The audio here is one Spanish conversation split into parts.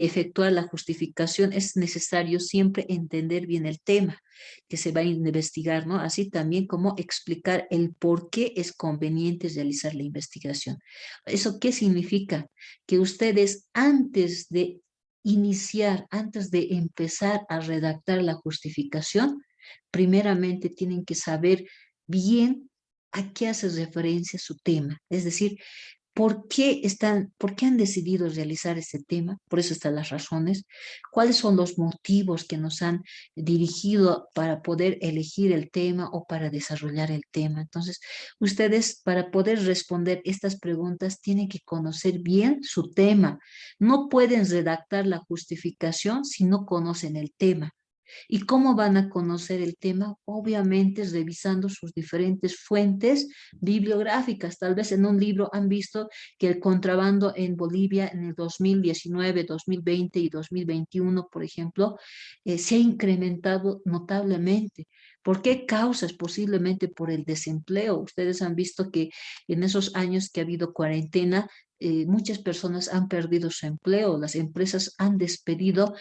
efectuar la justificación es necesario siempre entender bien el tema que se va a investigar, ¿no? Así también como explicar el por qué es conveniente realizar la investigación. ¿Eso qué significa? Que ustedes antes de iniciar, antes de empezar a redactar la justificación, primeramente tienen que saber bien a qué hace referencia su tema. Es decir, por qué han decidido realizar este tema? Por eso están las razones. ¿Cuáles son los motivos que nos han dirigido para poder elegir el tema o para desarrollar el tema? Entonces, ustedes para poder responder estas preguntas tienen que conocer bien su tema. No pueden redactar la justificación si no conocen el tema. ¿Y cómo van a conocer el tema? Obviamente revisando sus diferentes fuentes bibliográficas. Tal vez en un libro han visto que el contrabando en Bolivia en el 2019, 2020 y 2021, por ejemplo, se ha incrementado notablemente. ¿Por qué causas? Posiblemente por el desempleo. Ustedes han visto que en esos años que ha habido cuarentena, muchas personas han perdido su empleo, las empresas han despedido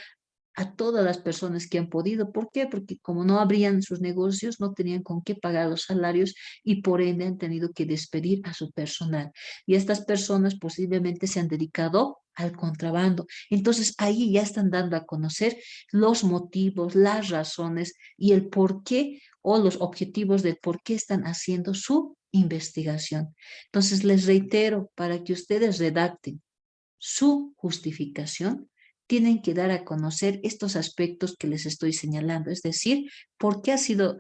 a todas las personas que han podido. ¿Por qué? Porque como no abrían sus negocios, no tenían con qué pagar los salarios y por ende han tenido que despedir a su personal. Y estas personas posiblemente se han dedicado al contrabando. Entonces ahí ya están dando a conocer los motivos, las razones y el por qué o los objetivos del por qué están haciendo su investigación. Entonces les reitero, para que ustedes redacten su justificación, tienen que dar a conocer estos aspectos que les estoy señalando, es decir, por qué ha sido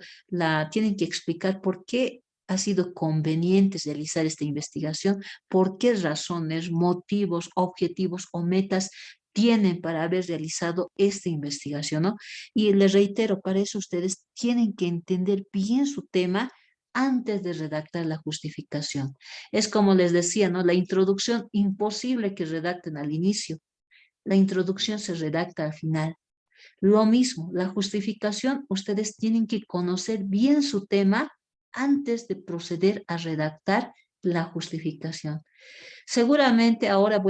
tienen que explicar por qué ha sido conveniente realizar esta investigación, por qué razones, motivos, objetivos o metas tienen para haber realizado esta investigación, ¿no? Y les reitero, para eso ustedes tienen que entender bien su tema antes de redactar la justificación. Es como les decía, ¿no? La introducción, imposible que redacten al inicio. La introducción se redacta al final. Lo mismo, la justificación, ustedes tienen que conocer bien su tema antes de proceder a redactar la justificación. Seguramente ahora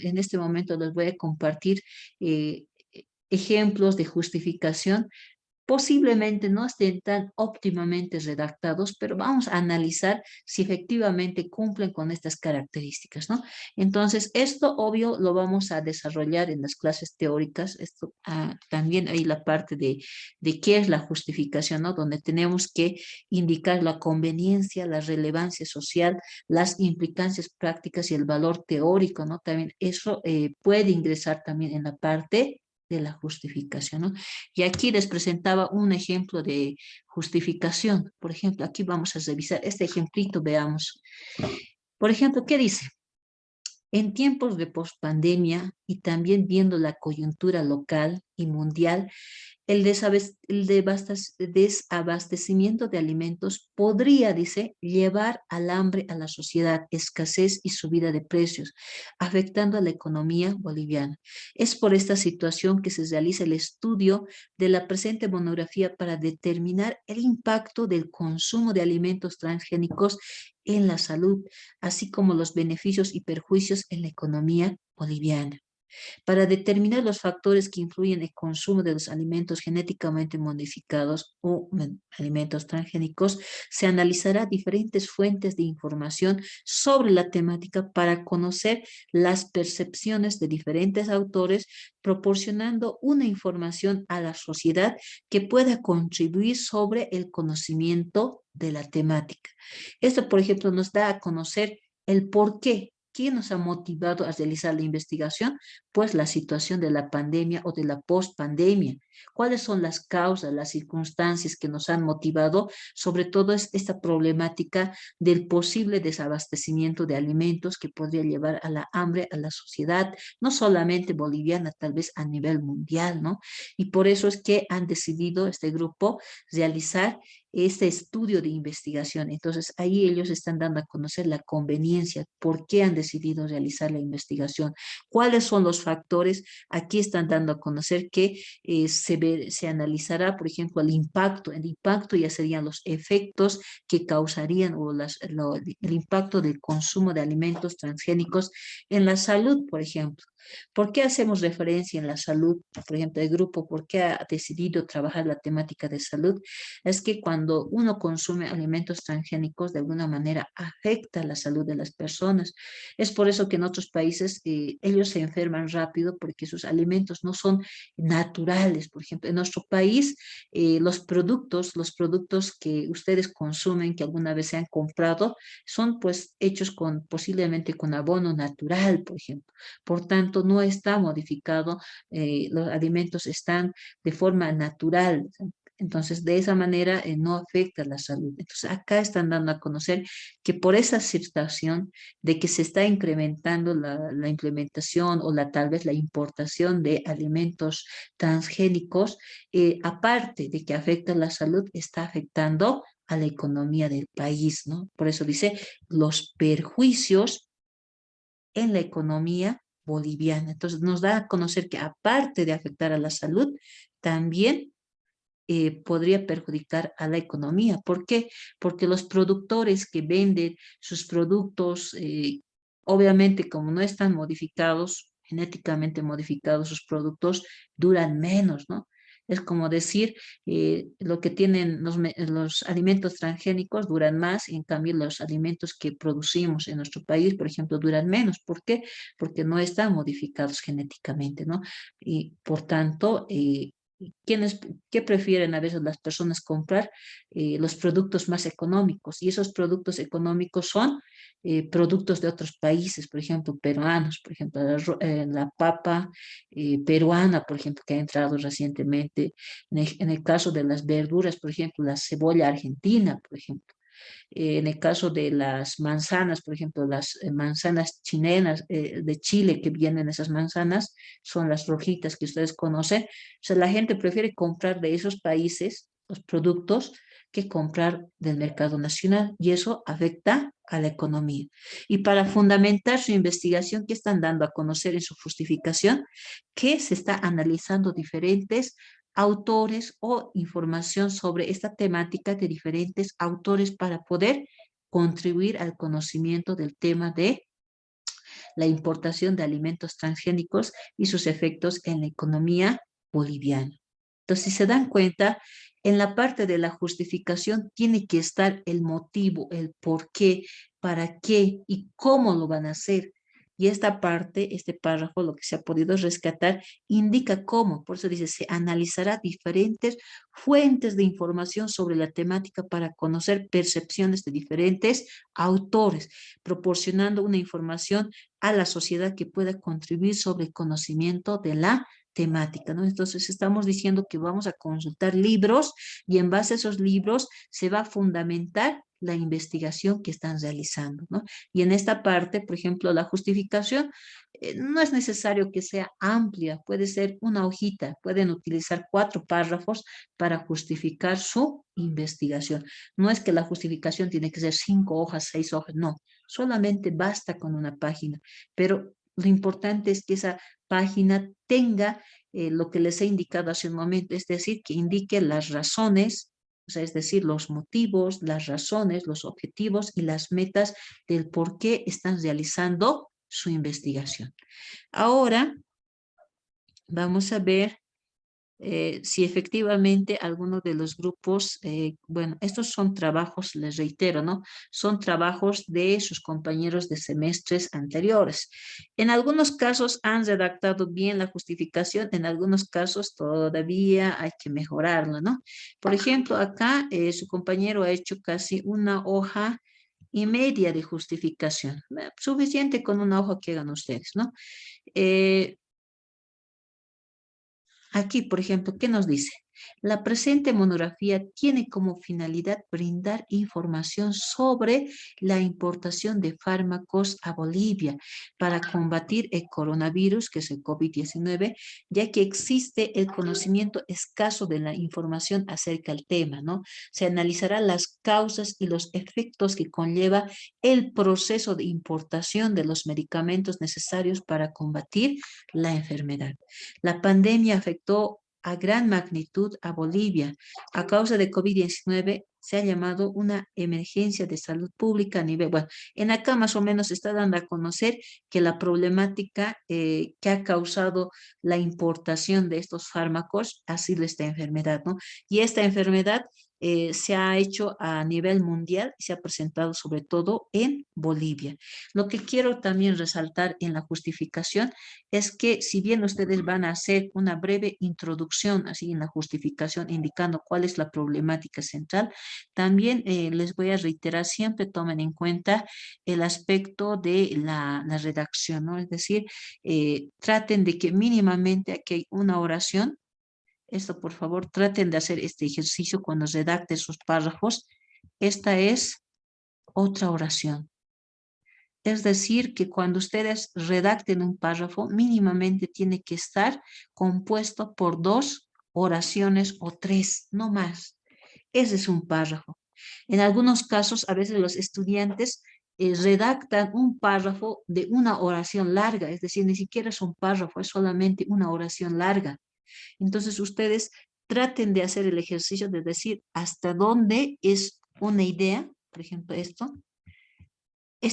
en este momento les voy a compartir eh, ejemplos de justificación. Posiblemente no estén tan óptimamente redactados, pero vamos a analizar si efectivamente cumplen con estas características, ¿no? Entonces, esto obvio lo vamos a desarrollar en las clases teóricas. Esto también hay la parte de qué es la justificación, ¿no? Donde tenemos que indicar la conveniencia, la relevancia social, las implicancias prácticas y el valor teórico, ¿no? También eso puede ingresar también en la parte de la justificación, ¿no? Y aquí les presentaba un ejemplo de justificación. Por ejemplo, aquí vamos a revisar este ejemplito, veamos. Por ejemplo, ¿qué dice? En tiempos de pospandemia y también viendo la coyuntura local y mundial, el desabastecimiento de alimentos podría, dice, llevar al hambre a la sociedad, escasez y subida de precios, afectando a la economía boliviana. Es por esta situación que se realiza el estudio de la presente monografía para determinar el impacto del consumo de alimentos transgénicos en la salud, así como los beneficios y perjuicios en la economía boliviana. Para determinar los factores que influyen en el consumo de los alimentos genéticamente modificados o alimentos transgénicos, se analizará diferentes fuentes de información sobre la temática para conocer las percepciones de diferentes autores, proporcionando una información a la sociedad que pueda contribuir sobre el conocimiento de la temática. Esto, por ejemplo, nos da a conocer el por qué. ¿Quién nos ha motivado a realizar la investigación? Pues la situación de la pandemia o de la pospandemia. ¿Cuáles son las causas, las circunstancias que nos han motivado? Sobre todo es esta problemática del posible desabastecimiento de alimentos que podría llevar a la hambre a la sociedad, no solamente boliviana, tal vez a nivel mundial, ¿no? Y por eso es que han decidido este grupo realizar este estudio de investigación. Entonces, ahí ellos están dando a conocer la conveniencia, por qué han decidido realizar la investigación, cuáles son los factores. Aquí están dando a conocer que se analizará, por ejemplo, el impacto ya serían los efectos que causarían o el impacto del consumo de alimentos transgénicos en la salud, por ejemplo. ¿Por qué hacemos referencia en la salud? Por ejemplo, el grupo, ¿por qué ha decidido trabajar la temática de salud? Es que cuando uno consume alimentos transgénicos, de alguna manera afecta la salud de las personas. Es por eso que en otros países ellos se enferman rápido porque sus alimentos no son naturales. Por ejemplo, en nuestro país, los productos que ustedes consumen, que alguna vez se han comprado, son pues hechos con posiblemente con abono natural, por ejemplo. Por tanto, no está modificado, los alimentos están de forma natural. Entonces, de esa manera no afecta la salud. Entonces, acá están dando a conocer que por esa situación de que se está incrementando la implementación o tal vez la importación de alimentos transgénicos, aparte de que afecta la salud, está afectando a la economía del país, ¿no? Por eso dice los perjuicios en la economía boliviana. Entonces nos da a conocer que aparte de afectar a la salud, también podría perjudicar a la economía. ¿Por qué? Porque los productores que venden sus productos, obviamente como no están modificados, genéticamente modificados sus productos, duran menos, ¿no? Es como decir, lo que tienen los alimentos transgénicos duran más, y en cambio los alimentos que producimos en nuestro país, por ejemplo, duran menos. ¿Por qué? Porque no están modificados genéticamente, ¿no? Y por tanto, ¿quiénes, qué prefieren a veces las personas comprar? Los productos más económicos. Y esos productos económicos son productos de otros países, por ejemplo, peruanos, por ejemplo, la papa peruana, por ejemplo, que ha entrado recientemente. En el caso de las verduras, por ejemplo, la cebolla argentina, por ejemplo. En el caso de las manzanas, por ejemplo, las manzanas chilenas de Chile que vienen esas manzanas, son las rojitas que ustedes conocen. O sea, la gente prefiere comprar de esos países los productos que comprar del mercado nacional y eso afecta a la economía. Y para fundamentar su investigación, ¿qué están dando a conocer en su justificación? Que se está analizando diferentes autores o información sobre esta temática de diferentes autores para poder contribuir al conocimiento del tema de la importación de alimentos transgénicos y sus efectos en la economía boliviana. Entonces, si se dan cuenta, en la parte de la justificación tiene que estar el motivo, el por qué, para qué y cómo lo van a hacer. Y esta parte, este párrafo, lo que se ha podido rescatar, indica cómo. Por eso dice, se analizará diferentes fuentes de información sobre la temática para conocer percepciones de diferentes autores, proporcionando una información a la sociedad que pueda contribuir sobre el conocimiento de la temática, ¿no? Entonces estamos diciendo que vamos a consultar libros y en base a esos libros se va a fundamentar la investigación que están realizando, ¿no? Y en esta parte, por ejemplo, la justificación no es necesario que sea amplia, puede ser una hojita, pueden utilizar 4 párrafos para justificar su investigación. No es que la justificación tiene que ser 5 hojas, 6 hojas, no, solamente basta con una página, pero lo importante es que esa página tenga lo que les he indicado hace un momento, es decir, que indique las razones, o sea, es decir, los motivos, las razones, los objetivos y las metas del por qué están realizando su investigación. Ahora vamos a ver si efectivamente alguno de los grupos, bueno, estos son trabajos, les reitero, ¿no? Son trabajos de sus compañeros de semestres anteriores. En algunos casos han redactado bien la justificación, en algunos casos todavía hay que mejorarla, ¿no? Por ejemplo, acá su compañero ha hecho casi una hoja y media de justificación. Suficiente con una hoja que hagan ustedes, ¿no? Eh, Aquí, por ejemplo, ¿qué nos dice? La presente monografía tiene como finalidad brindar información sobre la importación de fármacos a Bolivia para combatir el coronavirus, que es el COVID-19, ya que existe el conocimiento escaso de la información acerca del tema, ¿no? Se analizará las causas y los efectos que conlleva el proceso de importación de los medicamentos necesarios para combatir la enfermedad. La pandemia afectó a gran magnitud a Bolivia. A causa de COVID-19 se ha llamado una emergencia de salud pública a nivel, bueno, en acá más o menos se está dando a conocer que la problemática que ha causado la importación de estos fármacos ha sido esta enfermedad, ¿no? Y esta enfermedad se ha hecho a nivel mundial y se ha presentado sobre todo en Bolivia. Lo que quiero también resaltar en la justificación es que si bien ustedes van a hacer una breve introducción así en la justificación indicando cuál es la problemática central, también les voy a reiterar, siempre tomen en cuenta el aspecto de la redacción, ¿no? Es decir, traten de que mínimamente aquí hay una oración. Esto, por favor, traten de hacer este ejercicio cuando redacten sus párrafos. Esta es otra oración. Es decir, que cuando ustedes redacten un párrafo, mínimamente tiene que estar compuesto por dos oraciones o tres, no más. Ese es un párrafo. En algunos casos, a veces los estudiantes redactan un párrafo de una oración larga, es decir, ni siquiera es un párrafo, es solamente una oración larga. Entonces, ustedes traten de hacer el ejercicio de decir hasta dónde es una idea, por ejemplo, esta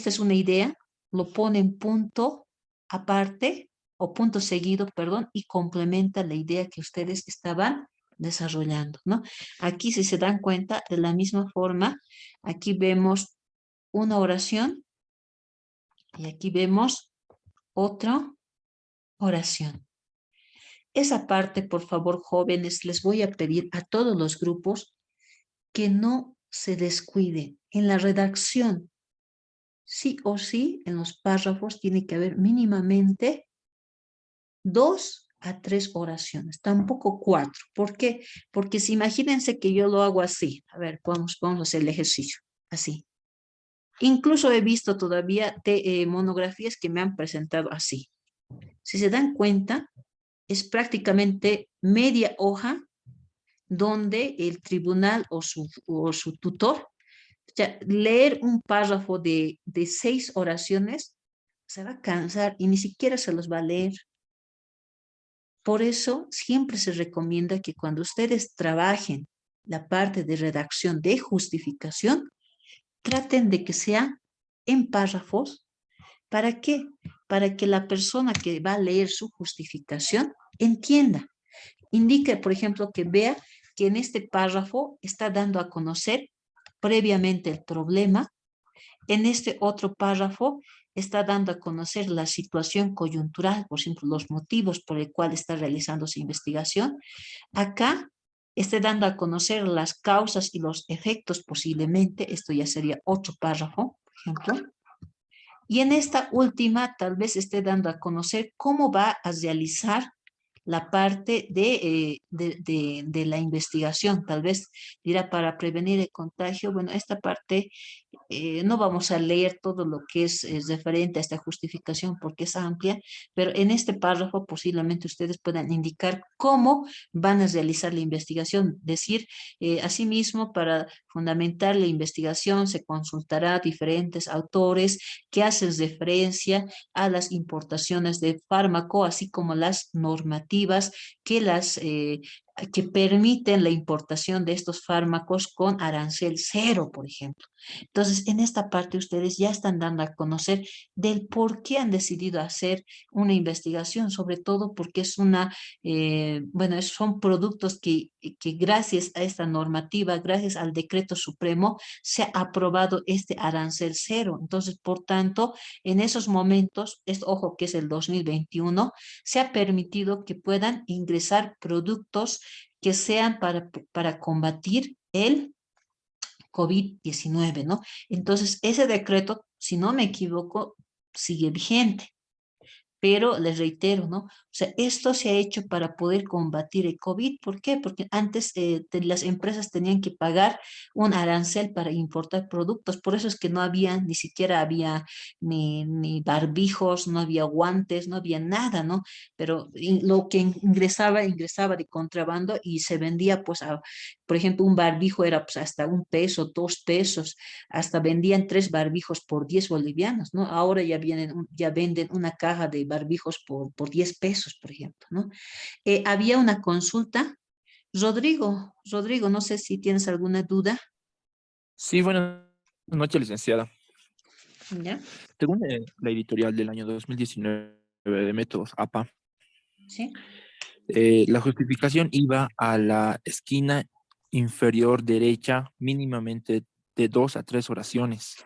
es una idea, lo ponen punto aparte o punto seguido, perdón, y complementa la idea que ustedes estaban desarrollando, ¿no? Aquí, si se dan cuenta, de la misma forma, aquí vemos una oración y aquí vemos otra oración. Esa parte, por favor, jóvenes, les voy a pedir a todos los grupos que no se descuiden en la redacción. Sí o sí, en los párrafos tiene que haber mínimamente 2 a 3 oraciones, tampoco 4. ¿Por qué? Porque si imagínense que yo lo hago así. A ver, vamos a hacer el ejercicio. Así. Incluso he visto todavía monografías que me han presentado así. Si se dan cuenta, es prácticamente media hoja donde el tribunal o su tutor, ya, leer un párrafo de 6 oraciones, se va a cansar y ni siquiera se los va a leer. Por eso siempre se recomienda que cuando ustedes trabajen la parte de redacción de justificación, traten de que sea en párrafos. ¿Para qué? Para que la persona que va a leer su justificación entienda. Indique, por ejemplo, que vea que en este párrafo está dando a conocer previamente el problema. En este otro párrafo está dando a conocer la situación coyuntural, por ejemplo, los motivos por el cual está realizando su investigación. Acá está dando a conocer las causas y los efectos posiblemente. Esto ya sería otro párrafo, por ejemplo. Y en esta última, tal vez esté dando a conocer cómo va a realizar la parte de la investigación. Tal vez dirá para prevenir el contagio. Bueno, esta parte no vamos a leer todo lo que es referente a esta justificación porque es amplia, pero en este párrafo posiblemente ustedes puedan indicar cómo van a realizar la investigación. Decir, asimismo, para fundamentar la investigación se consultará a diferentes autores que hacen referencia a las importaciones de fármaco, así como las normativas que permiten la importación de estos fármacos con arancel cero, por ejemplo. Entonces, en esta parte ustedes ya están dando a conocer del por qué han decidido hacer una investigación, sobre todo porque bueno, son productos que gracias a esta normativa, gracias al decreto supremo, se ha aprobado este arancel cero. Entonces, por tanto, en esos momentos, ojo que es el 2021, se ha permitido que puedan ingresar productos que sean para combatir el COVID-19, ¿no? Entonces, ese decreto, si no me equivoco, sigue vigente. Pero les reitero, ¿no? O sea, esto se ha hecho para poder combatir el COVID. ¿Por qué? Porque antes las empresas tenían que pagar un arancel para importar productos. Por eso es que no había, ni siquiera había ni barbijos, no había guantes, no había nada, ¿no? Pero lo que ingresaba de contrabando y se vendía, pues, por ejemplo, un barbijo era pues hasta 1 peso, 2 pesos, hasta vendían 3 barbijos por 10 bolivianos, ¿no? Ahora ya venden una caja de barbijos por 10 pesos, por ejemplo, ¿no? Había una consulta. Rodrigo, no sé si tienes alguna duda. Sí, buenas noches, licenciada. ¿Ya? Según la editorial del año 2019 de Métodos APA, ¿Sí? la justificación iba a la esquina inferior derecha mínimamente de 2 a 3 oraciones,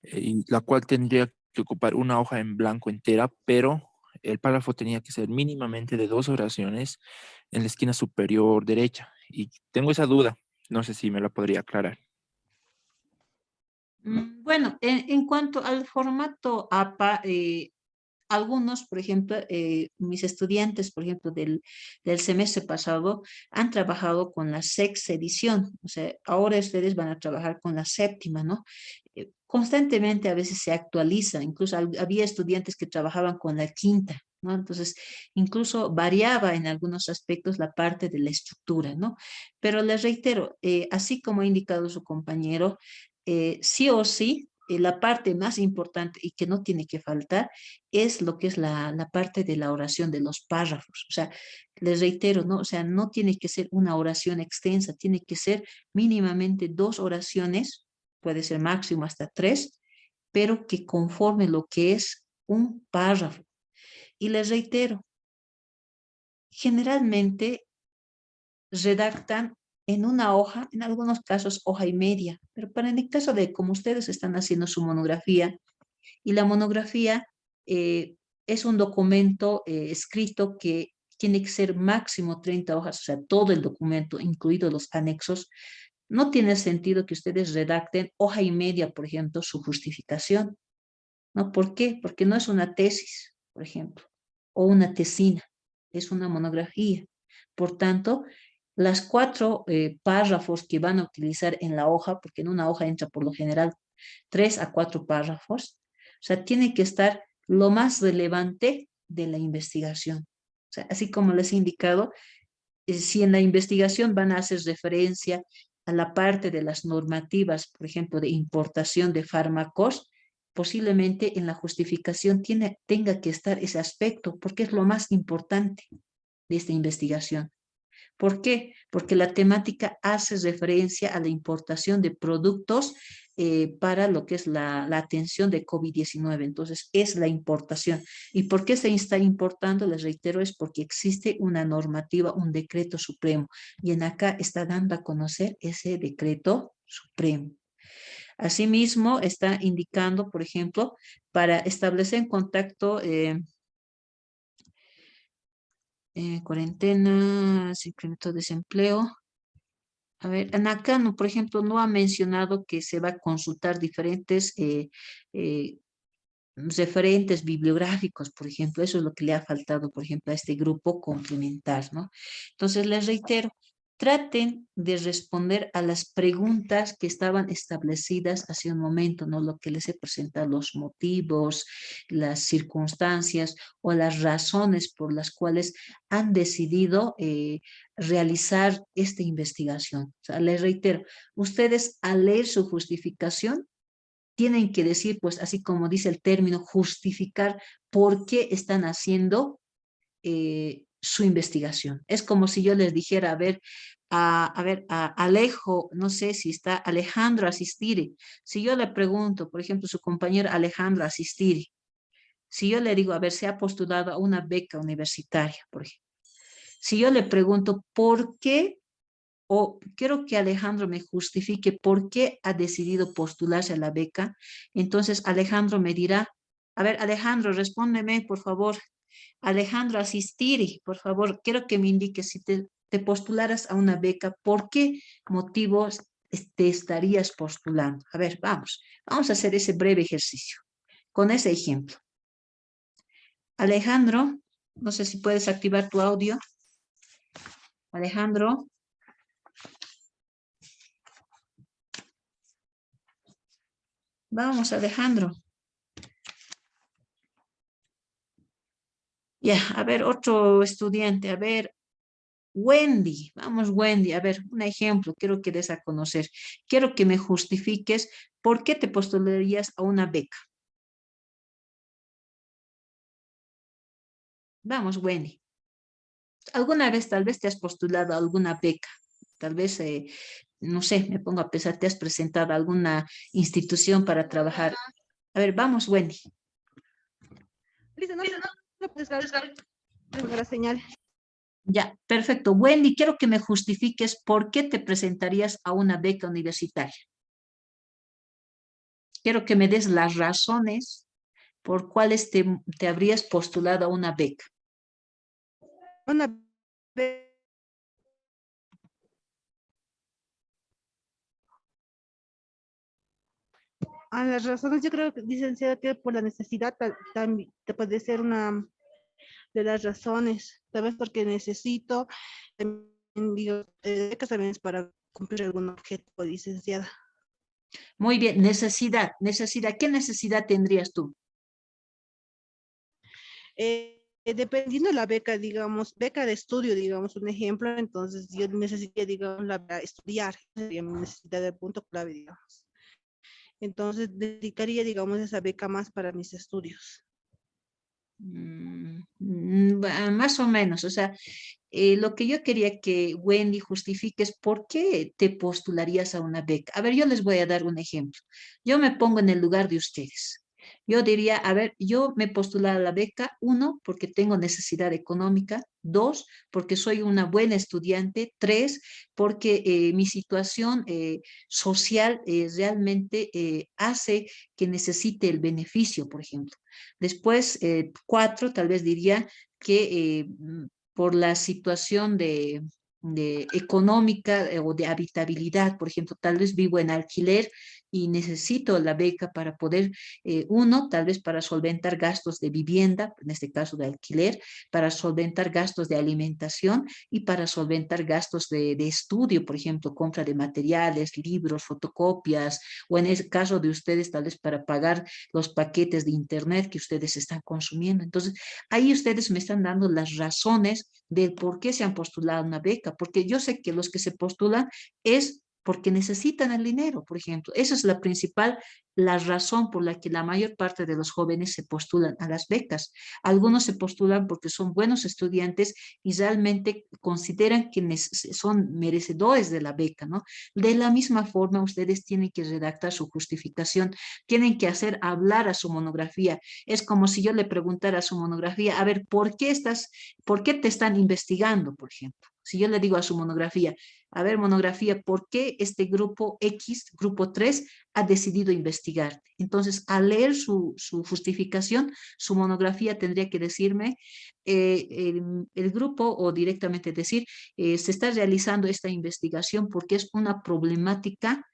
y la cual tendría que ocupar una hoja en blanco entera, pero el párrafo tenía que ser mínimamente de 2 oraciones en la esquina superior derecha. Y tengo esa duda, no sé si me la podría aclarar. Bueno, en cuanto al formato APA, algunos, por ejemplo, mis estudiantes, por ejemplo, del semestre pasado, han trabajado con la sexta edición. O sea, ahora ustedes van a trabajar con la séptima, ¿no? Constantemente a veces se actualiza, incluso había estudiantes que trabajaban con la quinta, ¿no? Entonces, incluso variaba en algunos aspectos la parte de la estructura, ¿no? Pero les reitero, así como ha indicado su compañero, sí o sí, la parte más importante y que no tiene que faltar es lo que es la parte de la oración, de los párrafos. O sea, les reitero, ¿no? O sea, no tiene que ser una oración extensa, tiene que ser mínimamente 2 oraciones, puede ser máximo hasta 3, pero que conforme lo que es un párrafo. Y les reitero, generalmente redactan en una hoja, en algunos casos hoja y media, pero para en el caso de como ustedes están haciendo su monografía, y la monografía es un documento escrito que tiene que ser máximo 30 hojas, o sea, todo el documento, incluidos los anexos. No tiene sentido que ustedes redacten hoja y media, por ejemplo, su justificación, ¿no? ¿Por qué? Porque no es una tesis, por ejemplo, o una tesina, es una monografía. Por tanto, las 4 párrafos que van a utilizar en la hoja, porque en una hoja entra por lo general 3 a 4 párrafos, o sea, tiene que estar lo más relevante de la investigación. O sea, así como les he indicado, si en la investigación van a hacer referencia a la parte de las normativas, por ejemplo, de importación de fármacos, posiblemente en la justificación tenga que estar ese aspecto, porque es lo más importante de esta investigación. ¿Por qué? Porque la temática hace referencia a la importación de productos para lo que es la atención de COVID-19. Entonces, es la importación. ¿Y por qué se está importando? Les reitero, es porque existe una normativa, un decreto supremo. Y en acá está dando a conocer ese decreto supremo. Asimismo, está indicando, por ejemplo, para establecer en contacto cuarentena, se incrementó desempleo. A ver, en acá, no, por ejemplo, no ha mencionado que se va a consultar diferentes eh, referentes bibliográficos, por ejemplo. Eso es lo que le ha faltado, por ejemplo, a este grupo complementar, ¿no? Entonces, les reitero, traten de responder a las preguntas que estaban establecidas hace un momento, ¿no? Lo que les he presentado, los motivos, las circunstancias o las razones por las cuales han decidido realizar esta investigación. O sea, les reitero, ustedes al leer su justificación, tienen que decir, pues así como dice el término, justificar por qué están haciendo su investigación. Es como si yo les dijera, a Alejo, no sé si está Alejandro Asistiri. Si yo le pregunto, por ejemplo, su compañero Alejandro Asistiri, si yo le digo, a ver, se ha postulado a una beca universitaria, por ejemplo. Si yo le pregunto, ¿por qué? O quiero que Alejandro me justifique por qué ha decidido postularse a la beca. Entonces Alejandro me dirá, a ver, Alejandro, respóndeme, por favor. Alejandro Asistiri, por favor, quiero que me indiques si te postularas a una beca, ¿por qué motivos te estarías postulando? A ver, vamos a hacer ese breve ejercicio con ese ejemplo. Alejandro, no sé si puedes activar tu audio. Alejandro. Vamos, Alejandro. Ya, a ver, otro estudiante, a ver, Wendy, vamos, Wendy, a ver, un ejemplo, quiero que des a conocer. Quiero que me justifiques por qué te postularías a una beca. Vamos, Wendy. ¿Alguna vez tal vez te has postulado a alguna beca? Tal vez no sé, me pongo a pensar, ¿te has presentado a alguna institución para trabajar? A ver, vamos, Wendy. Listo, no puedes dar la señal. Ya, perfecto. Wendy, quiero que me justifiques por qué te presentarías a una beca universitaria. Quiero que me des las razones por cuáles te habrías postulado a una beca. Una vez a las razones, yo creo que, licenciada, que por la necesidad también te puede ser una de las razones, tal vez porque necesito, también digo, becas también es para cumplir algún objetivo, licenciada. Muy bien, necesidad. ¿Qué necesidad tendrías tú? Dependiendo de la beca, digamos, beca de estudio, digamos, un ejemplo, entonces yo necesitaría, digamos, para estudiar, sería mi necesidad de punto clave, digamos. Entonces, dedicaría, digamos, esa beca más para mis estudios. Más o menos, o sea, lo que yo quería que Wendy justifique es por qué te postularías a una beca. A ver, yo les voy a dar un ejemplo. Yo me pongo en el lugar de ustedes. Yo diría, a ver, yo me postular a la beca, uno, porque tengo necesidad económica, dos, porque soy una buena estudiante, tres, porque mi situación social realmente hace que necesite el beneficio, por ejemplo. Después, cuatro, tal vez diría que por la situación de económica o de habitabilidad, por ejemplo, tal vez vivo en alquiler y necesito la beca para poder, uno, tal vez para solventar gastos de vivienda, en este caso de alquiler, para solventar gastos de alimentación y para solventar gastos de estudio, por ejemplo, compra de materiales, libros, fotocopias, o en el caso de ustedes, tal vez para pagar los paquetes de internet que ustedes están consumiendo. Entonces, ahí ustedes me están dando las razones del por qué se han postulado a una beca, porque yo sé que los que se postulan es porque necesitan el dinero, por ejemplo. Esa es la razón por la que la mayor parte de los jóvenes se postulan a las becas. Algunos se postulan porque son buenos estudiantes y realmente consideran que son merecedores de la beca, ¿no? De la misma forma, ustedes tienen que redactar su justificación, tienen que hacer hablar a su monografía. Es como si yo le preguntara a su monografía, a ver, por qué te están investigando, por ejemplo? Si yo le digo a su monografía, a ver, monografía, ¿por qué este grupo X, grupo 3, ha decidido investigarte? Entonces, al leer su justificación, su monografía tendría que decirme, el grupo o directamente decir, se está realizando esta investigación porque es una problemática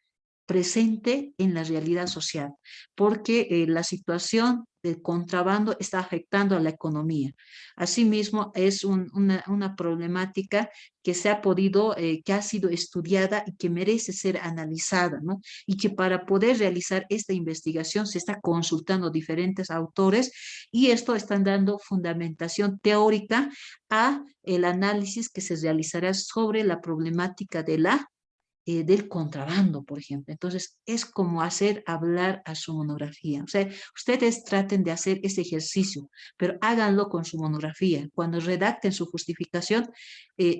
presente en la realidad social, porque la situación del contrabando está afectando a la economía. Asimismo, es una problemática que se ha podido, que ha sido estudiada y que merece ser analizada, ¿no? Y que para poder realizar esta investigación se está consultando diferentes autores y esto están dando fundamentación teórica a el análisis que se realizará sobre la problemática del contrabando, por ejemplo. Entonces, es como hacer hablar a su monografía. O sea, ustedes traten de hacer ese ejercicio, pero háganlo con su monografía. Cuando redacten su justificación,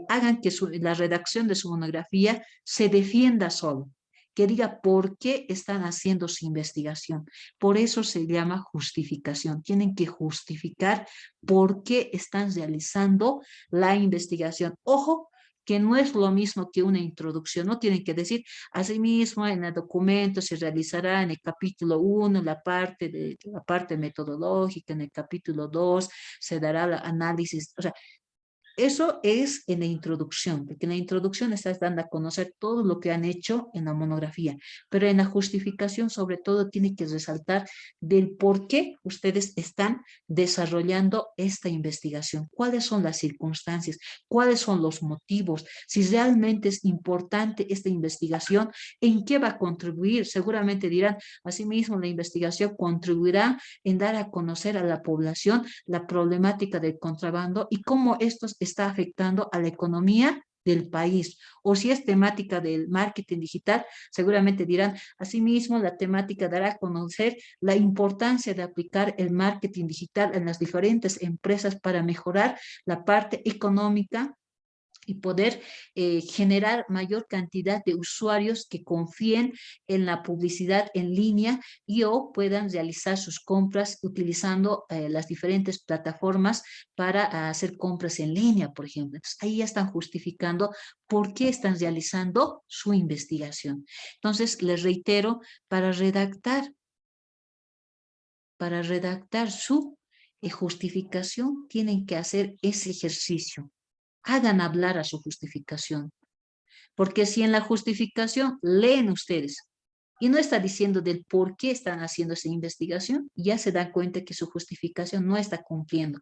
hagan que la redacción de su monografía se defienda solo, que diga por qué están haciendo su investigación. Por eso se llama justificación. Tienen que justificar por qué están realizando la investigación. Ojo, que no es lo mismo que una introducción, no tienen que decir, asimismo, en el documento se realizará en el capítulo 1 la parte metodológica, en el capítulo 2 se dará el análisis, o sea, eso es en la introducción, porque en la introducción estás dando a conocer todo lo que han hecho en la monografía, pero en la justificación sobre todo tiene que resaltar del por qué ustedes están desarrollando esta investigación, cuáles son las circunstancias, cuáles son los motivos, si realmente es importante esta investigación, en qué va a contribuir. Seguramente dirán, asimismo, la investigación contribuirá en dar a conocer a la población la problemática del contrabando y cómo esto está afectando a la economía del país. O si es temática del marketing digital, seguramente dirán, asimismo, la temática dará a conocer la importancia de aplicar el marketing digital en las diferentes empresas para mejorar la parte económica y poder generar mayor cantidad de usuarios que confíen en la publicidad en línea y o puedan realizar sus compras utilizando las diferentes plataformas para hacer compras en línea, por ejemplo. Entonces, ahí ya están justificando por qué están realizando su investigación. Entonces, les reitero, para redactar su justificación, tienen que hacer ese ejercicio. Hagan hablar a su justificación. Porque si en la justificación leen ustedes y no está diciendo del por qué están haciendo esa investigación, ya se dan cuenta que su justificación no está cumpliendo.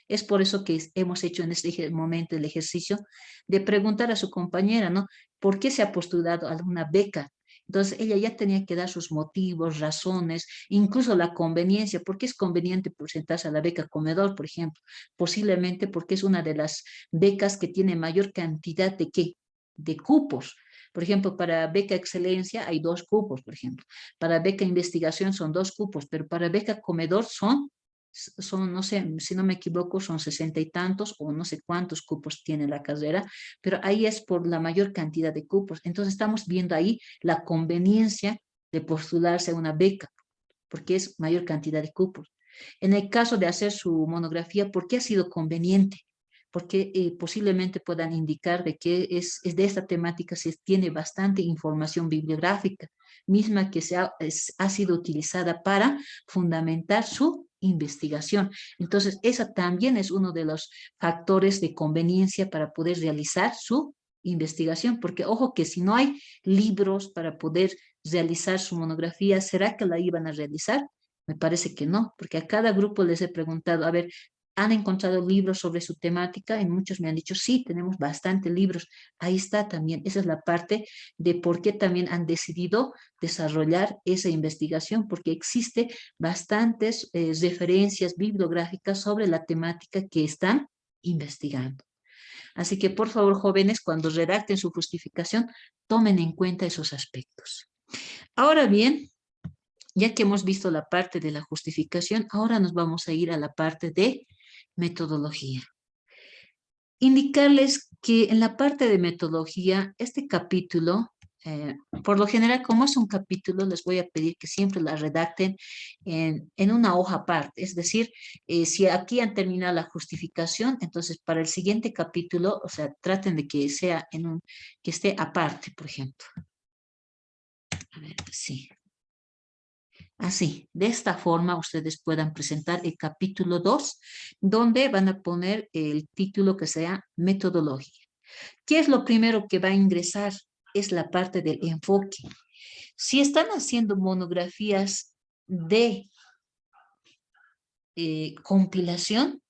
Es por eso que hemos hecho en este momento el ejercicio de preguntar a su compañera, ¿no? ¿Por qué se ha postulado a una beca? Entonces ella ya tenía que dar sus motivos, razones, incluso la conveniencia. ¿Por qué es conveniente presentarse a la beca comedor, por ejemplo? Posiblemente porque es una de las becas que tiene mayor cantidad de ¿qué? De cupos. Por ejemplo, para beca excelencia hay 2 cupos, por ejemplo. Para beca investigación son 2 cupos, pero para beca comedor son, no sé, si no me equivoco, son 60 y tantos o no sé cuántos cupos tiene la carrera, pero ahí es por la mayor cantidad de cupos. Entonces estamos viendo ahí la conveniencia de postularse a una beca, porque es mayor cantidad de cupos. En el caso de hacer su monografía, ¿por qué ha sido conveniente? Porque posiblemente puedan indicar de que es de esta temática se tiene bastante información bibliográfica, misma que ha sido utilizada para fundamentar su investigación. Entonces, esa también es uno de los factores de conveniencia para poder realizar su investigación, porque ojo que si no hay libros para poder realizar su monografía, ¿será que la iban a realizar? Me parece que no, porque a cada grupo les he preguntado, a ver, ¿han encontrado libros sobre su temática? Y muchos me han dicho, sí, tenemos bastantes libros. Ahí está también, esa es la parte de por qué también han decidido desarrollar esa investigación, porque existe bastantes referencias bibliográficas sobre la temática que están investigando. Así que, por favor, jóvenes, cuando redacten su justificación, tomen en cuenta esos aspectos. Ahora bien, ya que hemos visto la parte de la justificación, ahora nos vamos a ir a la parte de metodología. Indicarles que en la parte de metodología, este capítulo, por lo general, como es un capítulo, les voy a pedir que siempre la redacten en una hoja aparte. Es decir, si aquí han terminado la justificación, entonces para el siguiente capítulo, o sea, traten de que sea que esté aparte, por ejemplo. A ver, sí. Así, de esta forma ustedes puedan presentar el capítulo 2, donde van a poner el título que sea metodología. ¿Qué es lo primero que va a ingresar? Es la parte del enfoque. Si están haciendo monografías de compilación,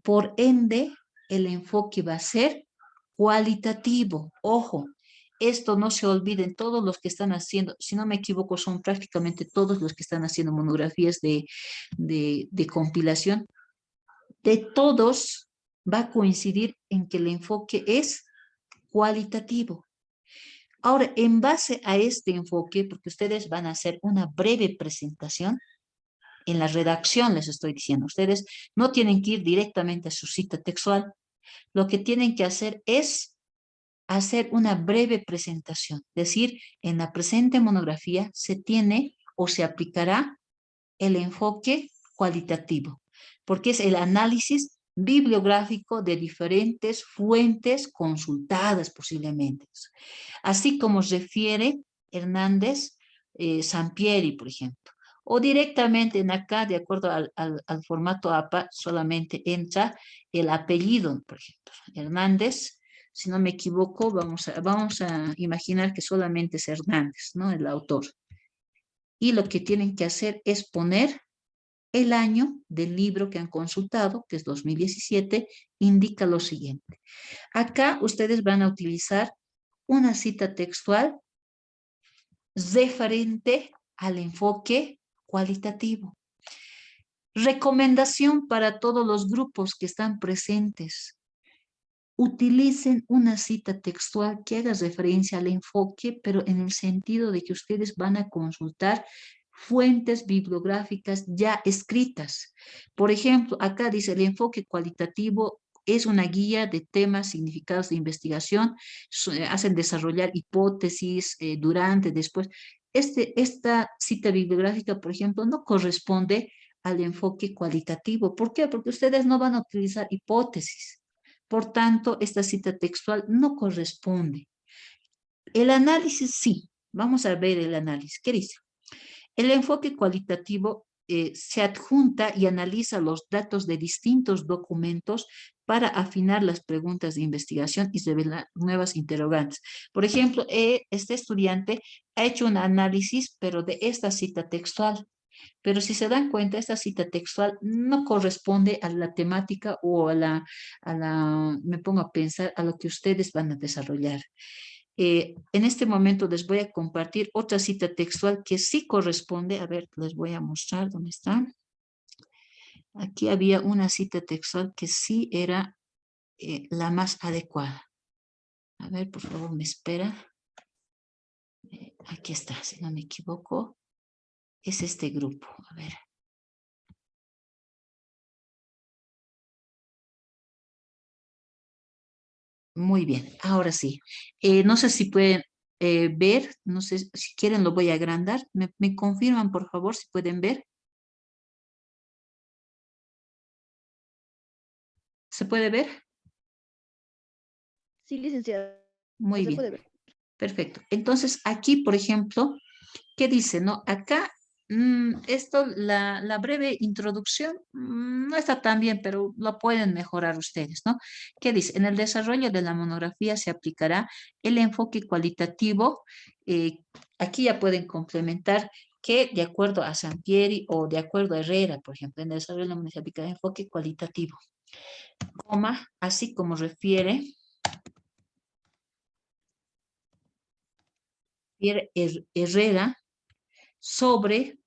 por ende, el enfoque va a ser cualitativo. Ojo, esto no se olviden, todos los que están haciendo, si no me equivoco, son prácticamente todos los que están haciendo monografías de compilación. De todos va a coincidir en que el enfoque es cualitativo. Ahora, en base a este enfoque, porque ustedes van a hacer una breve presentación, en la redacción les estoy diciendo, ustedes no tienen que ir directamente a su cita textual, lo que tienen que hacer es hacer una breve presentación, es decir, en la presente monografía se tiene o se aplicará el enfoque cualitativo, porque es el análisis bibliográfico de diferentes fuentes consultadas posiblemente, así como refiere Hernández Sampieri, por ejemplo. O directamente en acá, de acuerdo al formato APA, solamente entra el apellido, por ejemplo, Hernández. Si no me equivoco, vamos a imaginar que solamente es Hernández, ¿no? El autor. Y lo que tienen que hacer es poner el año del libro que han consultado, que es 2017, indica lo siguiente. Acá ustedes van a utilizar una cita textual referente al enfoque cualitativo. Recomendación para todos los grupos que están presentes. Utilicen una cita textual que haga referencia al enfoque, pero en el sentido de que ustedes van a consultar fuentes bibliográficas ya escritas. Por ejemplo, acá dice el enfoque cualitativo es una guía de temas, significados de investigación, hacen desarrollar hipótesis durante, después. Esta cita bibliográfica, por ejemplo, no corresponde al enfoque cualitativo. ¿Por qué? Porque ustedes no van a utilizar hipótesis. Por tanto, esta cita textual no corresponde. El análisis sí. Vamos a ver el análisis. ¿Qué dice? El enfoque cualitativo se adjunta y analiza los datos de distintos documentos para afinar las preguntas de investigación y revelar nuevas interrogantes. Por ejemplo, este estudiante ha hecho un análisis, pero de esta cita textual. Pero si se dan cuenta, esta cita textual no corresponde a la temática o me pongo a pensar, a lo que ustedes van a desarrollar. En este momento les voy a compartir otra cita textual que sí corresponde. A ver, les voy a mostrar dónde está. Aquí había una cita textual que sí era la más adecuada. A ver, por favor, me espera. Aquí está, si no me equivoco. Es este grupo. A ver. Muy bien, ahora sí. No sé si pueden ver, no sé si quieren lo voy a agrandar. ¿Me confirman, por favor, si pueden ver? ¿Se puede ver? Sí, licenciada, Muy se bien, puede ver. perfecto. Entonces, aquí, por ejemplo, ¿qué dice, no? Acá, esto, la breve introducción no está tan bien, pero lo pueden mejorar ustedes, ¿no? ¿Qué dice? En el desarrollo de la monografía se aplicará el enfoque cualitativo. Aquí ya pueden complementar que de acuerdo a Sampieri o de acuerdo a Herrera, por ejemplo, en el desarrollo de la monografía se aplicará el enfoque cualitativo, coma, así como refiere Herrera sobre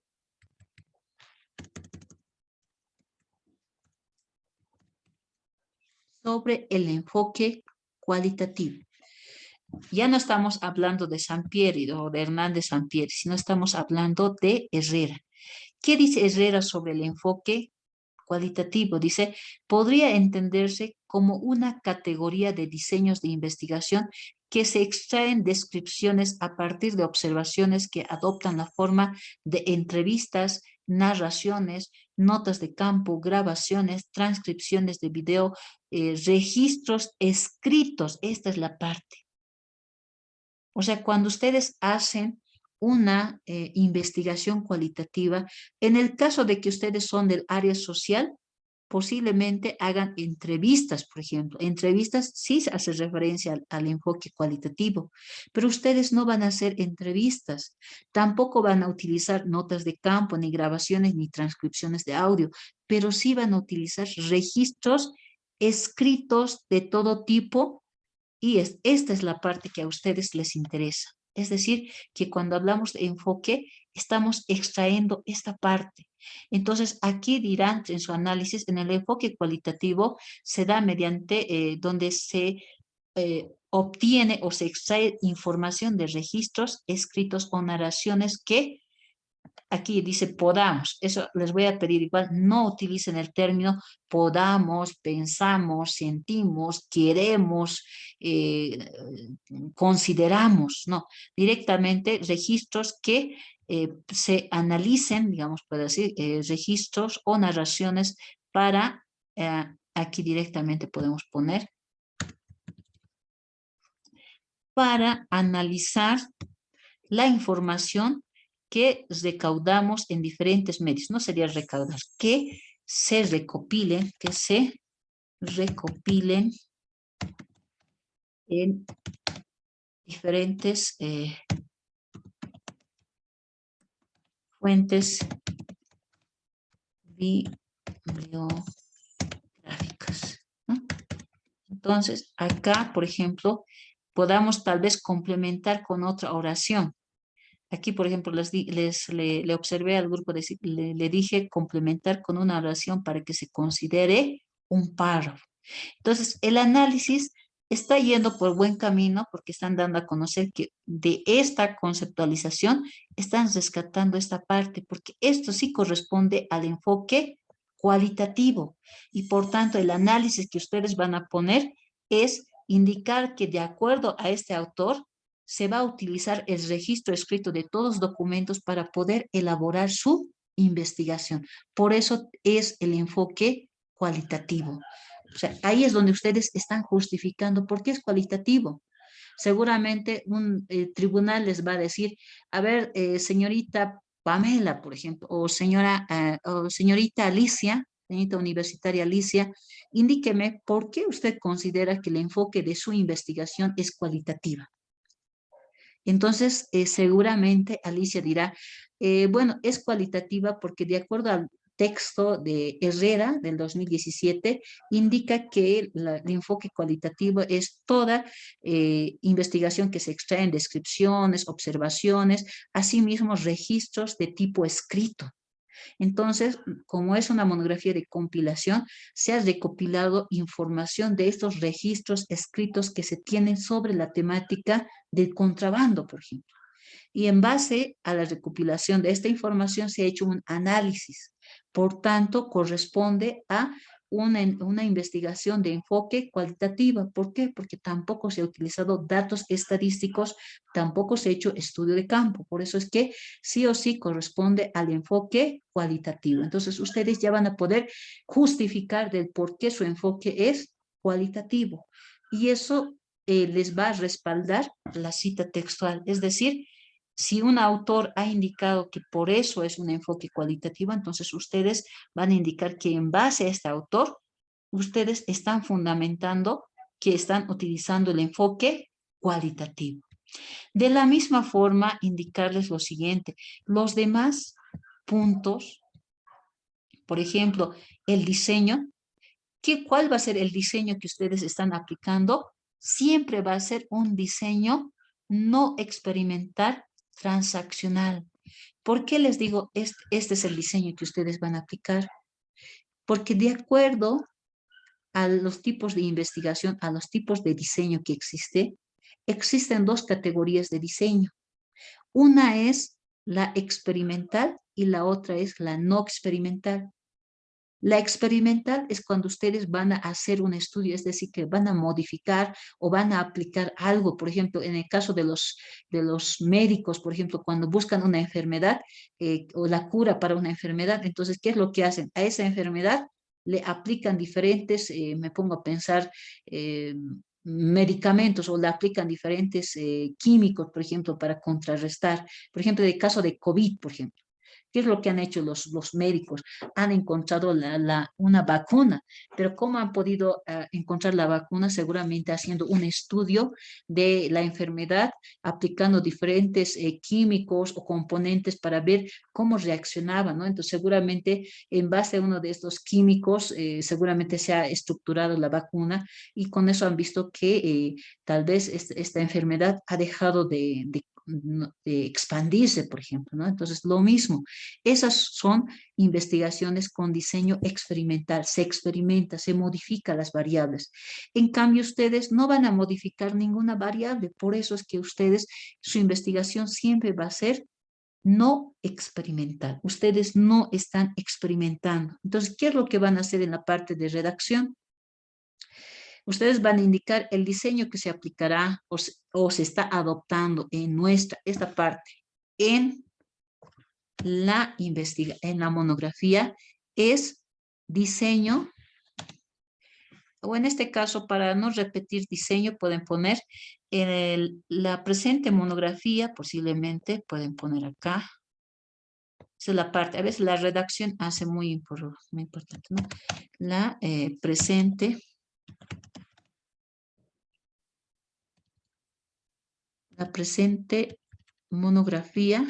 el enfoque cualitativo. Ya no estamos hablando de Sampieri o de Hernández Sampieri, sino estamos hablando de Herrera. ¿Qué dice Herrera sobre el enfoque cualitativo? Dice, podría entenderse como una categoría de diseños de investigación que se extraen descripciones a partir de observaciones que adoptan la forma de entrevistas, narraciones, notas de campo, grabaciones, transcripciones de video, registros escritos. Esta es la parte. O sea, cuando ustedes hacen una investigación cualitativa, en el caso de que ustedes son del área social, posiblemente hagan entrevistas, por ejemplo. Entrevistas sí se hace referencia al enfoque cualitativo, pero ustedes no van a hacer entrevistas, tampoco van a utilizar notas de campo, ni grabaciones, ni transcripciones de audio, pero sí van a utilizar registros escritos de todo tipo y esta es la parte que a ustedes les interesa. Es decir, que cuando hablamos de enfoque, estamos extrayendo esta parte. Entonces, aquí dirán en su análisis, en el enfoque cualitativo, se da mediante donde se obtiene o se extrae información de registros escritos o narraciones que aquí dice podamos, eso les voy a pedir igual, no utilicen el término podamos, pensamos, sentimos, queremos, consideramos, no, directamente registros que se analicen, digamos, puede decir, registros o narraciones para, aquí directamente podemos poner, para analizar la información que recaudamos en diferentes medios. No sería recaudar, que se recopilen en diferentes fuentes bibliográficas, ¿no? Entonces, acá, por ejemplo, podamos tal vez complementar con otra oración. Aquí, por ejemplo, le observé al grupo, le dije complementar con una oración para que se considere un párrafo. Entonces, el análisis está yendo por buen camino porque están dando a conocer que de esta conceptualización están rescatando esta parte, porque esto sí corresponde al enfoque cualitativo. Y por tanto, el análisis que ustedes van a poner es indicar que de acuerdo a este autor, se va a utilizar el registro escrito de todos los documentos para poder elaborar su investigación. Por eso es el enfoque cualitativo. O sea, ahí es donde ustedes están justificando por qué es cualitativo. Seguramente un tribunal les va a decir, a ver, señorita Pamela, por ejemplo, o señorita Alicia, señorita universitaria Alicia, indíqueme por qué usted considera que el enfoque de su investigación es cualitativa. Entonces, seguramente Alicia dirá, bueno, es cualitativa porque de acuerdo al texto de Herrera del 2017, indica que el enfoque cualitativo es toda investigación que se extrae en descripciones, observaciones, asimismo registros de tipo escrito. Entonces, como es una monografía de compilación, se ha recopilado información de estos registros escritos que se tienen sobre la temática del contrabando, por ejemplo. Y en base a la recopilación de esta información se ha hecho un análisis. Por tanto, corresponde a una investigación de enfoque cualitativa. ¿Por qué? Porque tampoco se ha utilizado datos estadísticos, tampoco se ha hecho estudio de campo. Por eso es que sí o sí corresponde al enfoque cualitativo. Entonces, ustedes ya van a poder justificar del por qué su enfoque es cualitativo. Y eso les va a respaldar la cita textual. Es decir, si un autor ha indicado que por eso es un enfoque cualitativo, entonces ustedes van a indicar que en base a este autor, ustedes están fundamentando que están utilizando el enfoque cualitativo. De la misma forma, indicarles lo siguiente, los demás puntos, por ejemplo, el diseño, ¿cuál va a ser el diseño que ustedes están aplicando? Siempre va a ser un diseño no experimental transaccional. ¿Por qué les digo este es el diseño que ustedes van a aplicar? Porque de acuerdo a los tipos de investigación, a los tipos de diseño que existen dos categorías de diseño. Una es la experimental y la otra es la no experimental. La experimental es cuando ustedes van a hacer un estudio, es decir, que van a modificar o van a aplicar algo. Por ejemplo, en el caso de los médicos, por ejemplo, cuando buscan una enfermedad o la cura para una enfermedad, entonces, ¿qué es lo que hacen? A esa enfermedad le aplican diferentes, me pongo a pensar, medicamentos o le aplican diferentes químicos, por ejemplo, para contrarrestar. Por ejemplo, en el caso de COVID, por ejemplo. ¿Qué es lo que han hecho los médicos? Han encontrado una vacuna, pero ¿cómo han podido encontrar la vacuna? Seguramente haciendo un estudio de la enfermedad, aplicando diferentes químicos o componentes para ver cómo reaccionaban, ¿no? Entonces, seguramente en base a uno de estos químicos, seguramente se ha estructurado la vacuna y con eso han visto que tal vez esta enfermedad ha dejado de expandirse, por ejemplo, ¿no? Entonces, lo mismo, esas son investigaciones con diseño experimental, se experimenta, se modifica las variables. En cambio, ustedes no van a modificar ninguna variable, por eso es que ustedes, su investigación siempre va a ser no experimental. Ustedes no están experimentando. Entonces, ¿qué es lo que van a hacer en la parte de redacción? Ustedes van a indicar el diseño que se aplicará o se está adoptando en esta parte, en la monografía, es diseño, o en este caso, para no repetir diseño, pueden poner la presente monografía, posiblemente pueden poner acá. Esa es la parte, a veces la redacción hace muy importante, ¿no? La presente monografía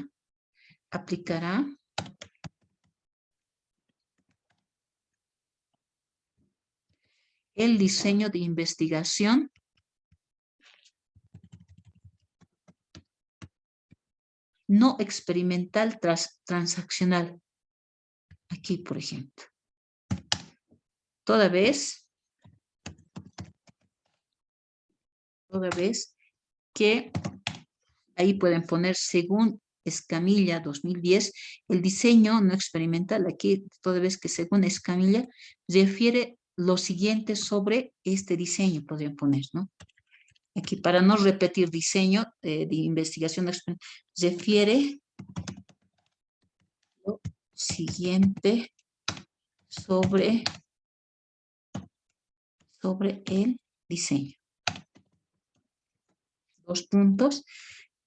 aplicará el diseño de investigación no experimental transaccional. Aquí, por ejemplo. Toda vez que ahí pueden poner según Escamilla 2010, el diseño no experimental, aquí toda vez que según Escamilla, refiere lo siguiente sobre este diseño, podrían poner, ¿no? Aquí para no repetir diseño de investigación experimental, refiere lo siguiente sobre el diseño. Dos puntos.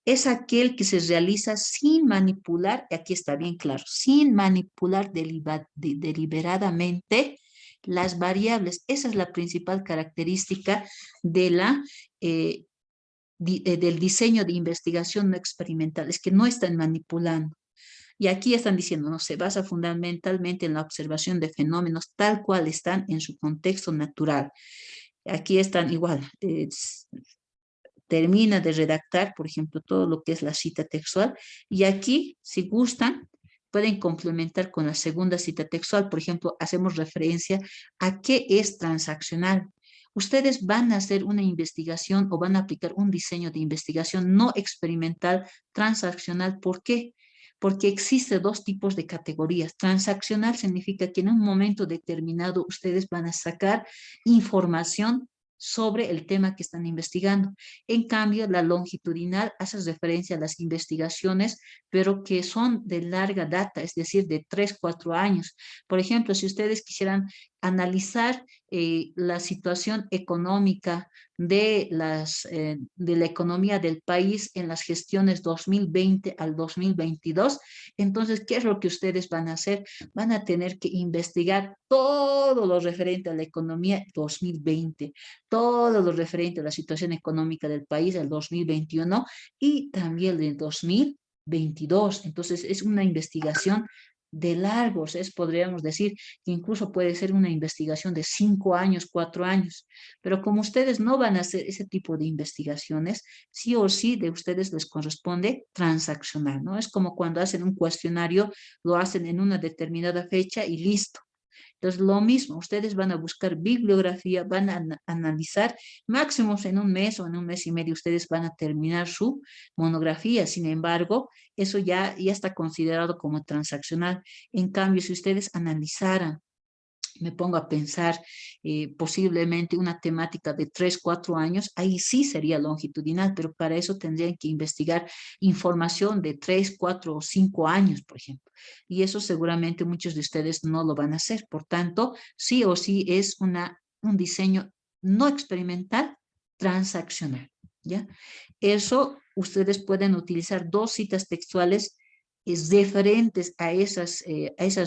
Es aquel que se realiza sin manipular, y aquí está bien claro, sin manipular deliberadamente las variables. Esa es la principal característica de del diseño de investigación no experimental, es que no están manipulando. Y aquí están diciendo, no, se basa fundamentalmente en la observación de fenómenos tal cual están en su contexto natural. Aquí están igual, termina de redactar, por ejemplo, todo lo que es la cita textual, y aquí, si gustan, pueden complementar con la segunda cita textual. Por ejemplo, hacemos referencia a qué es transaccional. Ustedes van a hacer una investigación o van a aplicar un diseño de investigación no experimental transaccional. ¿Por qué? Porque existe dos tipos de categorías. Transaccional significa que en un momento determinado ustedes van a sacar información sobre el tema que están investigando. En cambio, la longitudinal hace referencia a las investigaciones, pero que son de larga data, es decir, de 3, 4 años. Por ejemplo, si ustedes quisieran analizar la situación económica de la economía del país en las gestiones 2020 al 2022, entonces, ¿qué es lo que ustedes van a hacer? Van a tener que investigar todo lo referente a la economía 2020, todo lo referente a la situación económica del país del 2021 y también del 2022. Entonces, es una investigación de largos, podríamos decir que incluso puede ser una investigación de 5 años, 4 años, pero como ustedes no van a hacer ese tipo de investigaciones, sí o sí de ustedes les corresponde transaccional, ¿no? Es como cuando hacen un cuestionario, lo hacen en una determinada fecha y listo. Entonces, lo mismo, ustedes van a buscar bibliografía, van a analizar, máximo en un mes o en un mes y medio, ustedes van a terminar su monografía. Sin embargo, eso ya está considerado como transaccional. En cambio, si ustedes analizaran, me pongo a pensar posiblemente una temática de 3, 4 años, ahí sí sería longitudinal, pero para eso tendrían que investigar información de 3, 4 o 5 años, por ejemplo. Y eso seguramente muchos de ustedes no lo van a hacer. Por tanto, sí o sí es un diseño no experimental, transaccional, ¿ya? Eso ustedes pueden utilizar dos citas textuales referentes a esas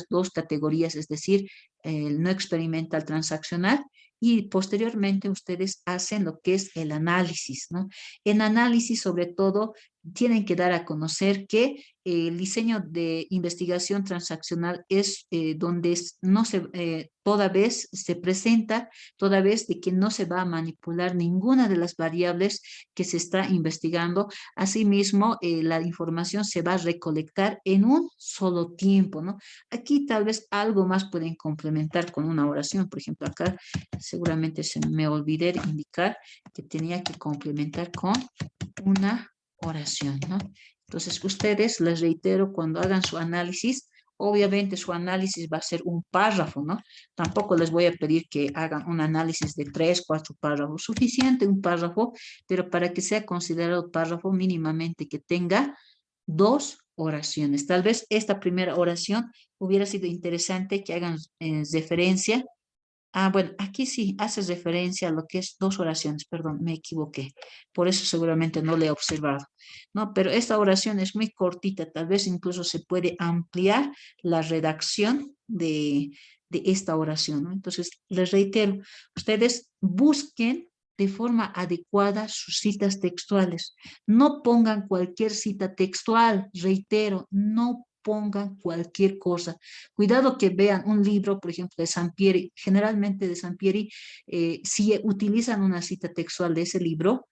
dos categorías, es decir, el no experimental transaccional, y posteriormente ustedes hacen lo que es el análisis, ¿no? En análisis, sobre todo, tienen que dar a conocer que el diseño de investigación transaccional es donde no se, toda vez se presenta, toda vez de que no se va a manipular ninguna de las variables que se está investigando. Asimismo, la información se va a recolectar en un solo tiempo, ¿no? Aquí tal vez algo más pueden complementar con una oración. Por ejemplo, acá seguramente se me olvidé de indicar que tenía que complementar con una oración, ¿no? Entonces, ustedes, les reitero, cuando hagan su análisis, obviamente su análisis va a ser un párrafo, ¿no? Tampoco les voy a pedir que hagan un análisis de 3, 4 párrafos, suficiente un párrafo, pero para que sea considerado párrafo mínimamente que tenga 2 oraciones. Tal vez esta primera oración hubiera sido interesante que hagan referencia. Bueno, aquí sí hace referencia a lo que es 2 oraciones, perdón, me equivoqué. Por eso seguramente no le he observado. No, pero esta oración es muy cortita, tal vez incluso se puede ampliar la redacción de esta oración, ¿no? Entonces, les reitero, ustedes busquen de forma adecuada sus citas textuales. No pongan cualquier cita textual, reitero, no pongan cualquier cosa. Cuidado que vean un libro, por ejemplo, de Sampieri, generalmente de Sampieri, si utilizan una cita textual de ese libro,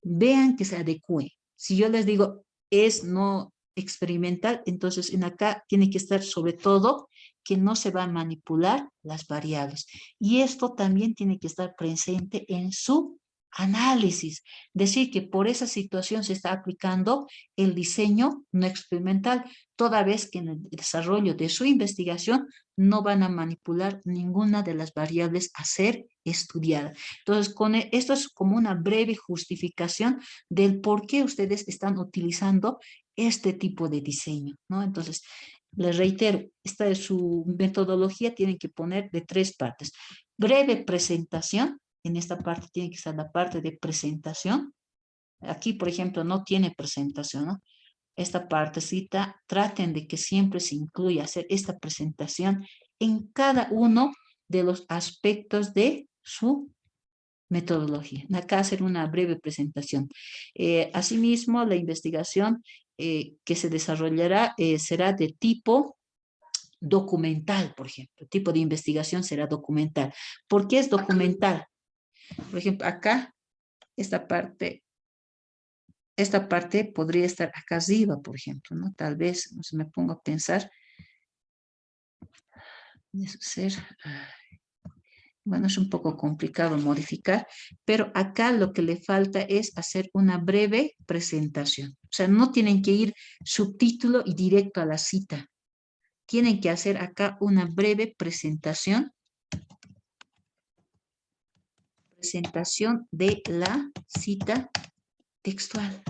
vean que se adecue. Si yo les digo es no experimental, entonces en acá tiene que estar sobre todo que no se van a manipular las variables. Y esto también tiene que estar presente en su análisis, decir que por esa situación se está aplicando el diseño no experimental, toda vez que en el desarrollo de su investigación no van a manipular ninguna de las variables a ser estudiada. Entonces, esto es como una breve justificación del por qué ustedes están utilizando este tipo de diseño, ¿no? Entonces, les reitero, esta es su metodología, tienen que poner de 3 partes. Breve presentación, en esta parte tiene que estar la parte de presentación. Aquí, por ejemplo, no tiene presentación, ¿no? Esta partecita, traten de que siempre se incluya hacer esta presentación en cada uno de los aspectos de su metodología. Acá hacer una breve presentación. Asimismo, la investigación que se desarrollará será de tipo documental, por ejemplo. El tipo de investigación será documental. ¿Por qué es documental? Por ejemplo, acá, esta parte podría estar acá arriba, por ejemplo, ¿no? Tal vez, no sé, me pongo a pensar, bueno, es un poco complicado modificar, pero acá lo que le falta es hacer una breve presentación. O sea, no tienen que ir subtítulo y directo a la cita. Tienen que hacer acá una breve presentación de la cita textual.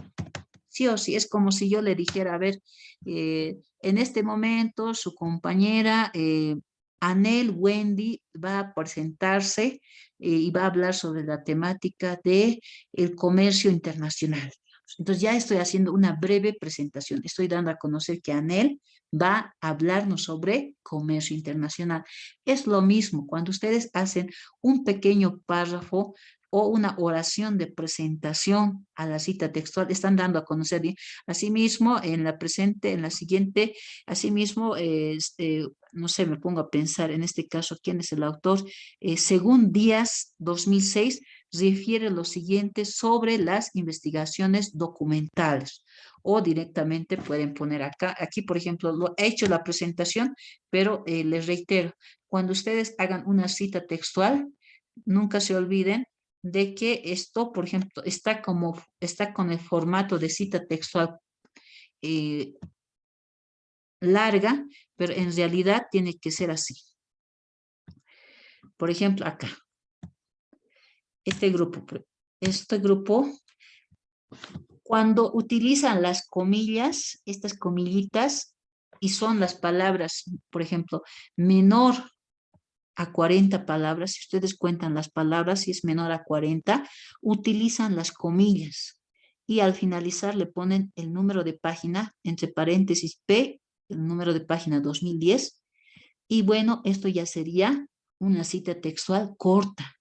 Sí o sí, es como si yo le dijera, a ver, en este momento su compañera Anel Wendy va a presentarse y va a hablar sobre la temática de el comercio internacional. Entonces ya estoy haciendo una breve presentación. Estoy dando a conocer que Anel va a hablarnos sobre comercio internacional. Es lo mismo cuando ustedes hacen un pequeño párrafo o una oración de presentación a la cita textual, están dando a conocer bien. Asimismo, en la siguiente, asimismo, no sé, me pongo a pensar en este caso, ¿quién es el autor? Según Díaz 2006, refiere lo siguiente sobre las investigaciones documentales o directamente pueden poner acá. Aquí, por ejemplo, he hecho la presentación, pero les reitero, cuando ustedes hagan una cita textual, nunca se olviden de que esto, por ejemplo, está con el formato de cita textual larga, pero en realidad tiene que ser así. Por ejemplo, acá. Este grupo, cuando utilizan las comillas, estas comillitas, y son las palabras, por ejemplo, menor a 40 palabras, si ustedes cuentan las palabras, si es menor a 40, utilizan las comillas. Y al finalizar le ponen el número de página, entre paréntesis P, el número de página 2010. Y bueno, esto ya sería una cita textual corta.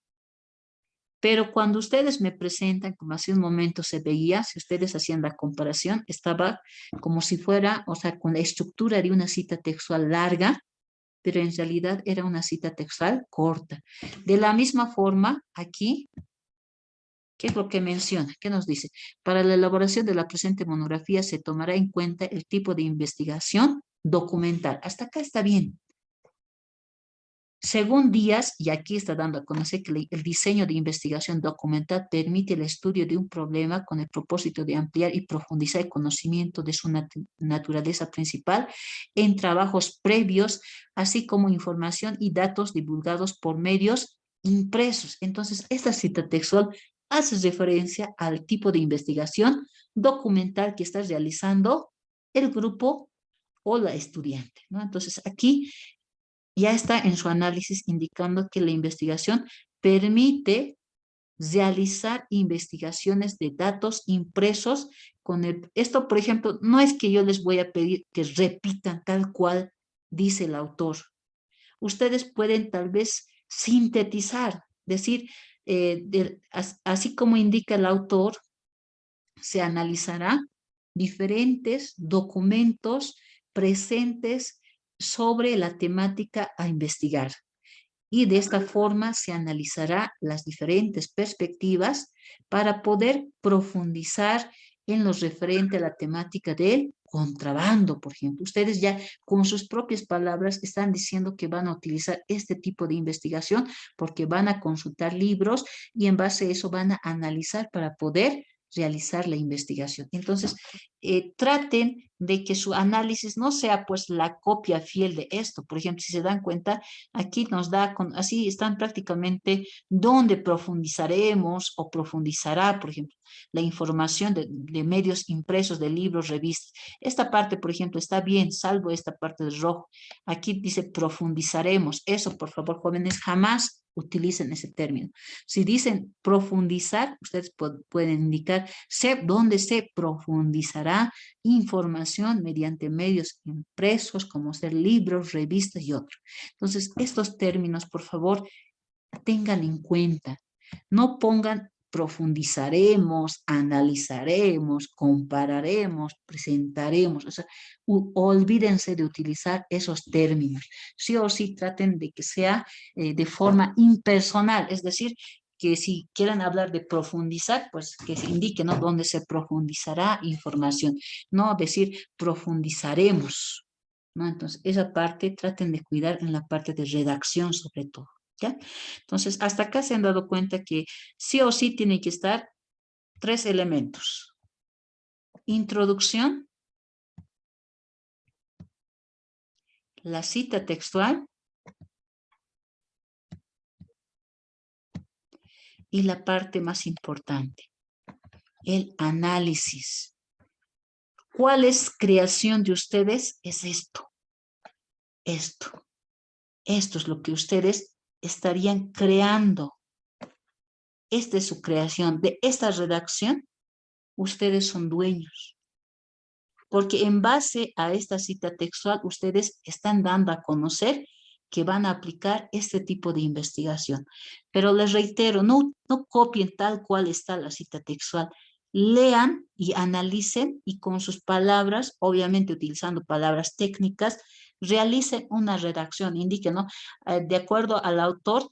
Pero cuando ustedes me presentan, como hace un momento se veía, si ustedes hacían la comparación, estaba como si fuera, o sea, con la estructura de una cita textual larga, pero en realidad era una cita textual corta. De la misma forma, aquí, ¿qué es lo que menciona? ¿Qué nos dice? Para la elaboración de la presente monografía se tomará en cuenta el tipo de investigación documental. Hasta acá está bien. Según Díaz, y aquí está dando a conocer que el diseño de investigación documental permite el estudio de un problema con el propósito de ampliar y profundizar el conocimiento de su naturaleza principal en trabajos previos, así como información y datos divulgados por medios impresos. Entonces, esta cita textual hace referencia al tipo de investigación documental que está realizando el grupo o la estudiante, ¿no? Entonces, aquí ya está en su análisis indicando que la investigación permite realizar investigaciones de datos impresos con esto, por ejemplo, no es que yo les voy a pedir que repitan tal cual dice el autor. Ustedes pueden tal vez sintetizar, decir, así como indica el autor, se analizará diferentes documentos presentes sobre la temática a investigar. Y de esta forma se analizará las diferentes perspectivas para poder profundizar en lo referente a la temática del contrabando, por ejemplo. Ustedes ya con sus propias palabras están diciendo que van a utilizar este tipo de investigación porque van a consultar libros y en base a eso van a analizar para poder realizar la investigación. Entonces, traten de que su análisis no sea pues la copia fiel de esto. Por ejemplo, si se dan cuenta, aquí nos da, así están prácticamente donde profundizaremos o profundizará, por ejemplo, la información de medios impresos, de libros, revistas. Esta parte, por ejemplo, está bien, salvo esta parte de rojo. Aquí dice profundizaremos. Eso, por favor, jóvenes, jamás utilicen ese término. Si dicen profundizar, ustedes pueden indicar dónde se profundizará información mediante medios impresos, como ser libros, revistas y otros. Entonces, estos términos, por favor, tengan en cuenta. No pongan profundizaremos, analizaremos, compararemos, presentaremos. O sea, olvídense de utilizar esos términos. Sí o sí traten de que sea de forma impersonal, es decir, que si quieran hablar de profundizar, pues que se indique, ¿no?, dónde se profundizará información, no decir profundizaremos, ¿no? Entonces, esa parte traten de cuidar en la parte de redacción sobre todo, ¿ya? Entonces, hasta acá se han dado cuenta que sí o sí tienen que estar 3 elementos. Introducción, la cita textual y la parte más importante, el análisis. ¿Cuál es creación de ustedes? Es esto. Esto. Esto es lo que ustedes estarían creando. Esta es su creación. De esta redacción, ustedes son dueños. Porque en base a esta cita textual, ustedes están dando a conocer que van a aplicar este tipo de investigación. Pero les reitero, no copien tal cual está la cita textual. Lean y analicen y con sus palabras, obviamente utilizando palabras técnicas, realicen una redacción, indiquen, ¿no? De acuerdo al autor,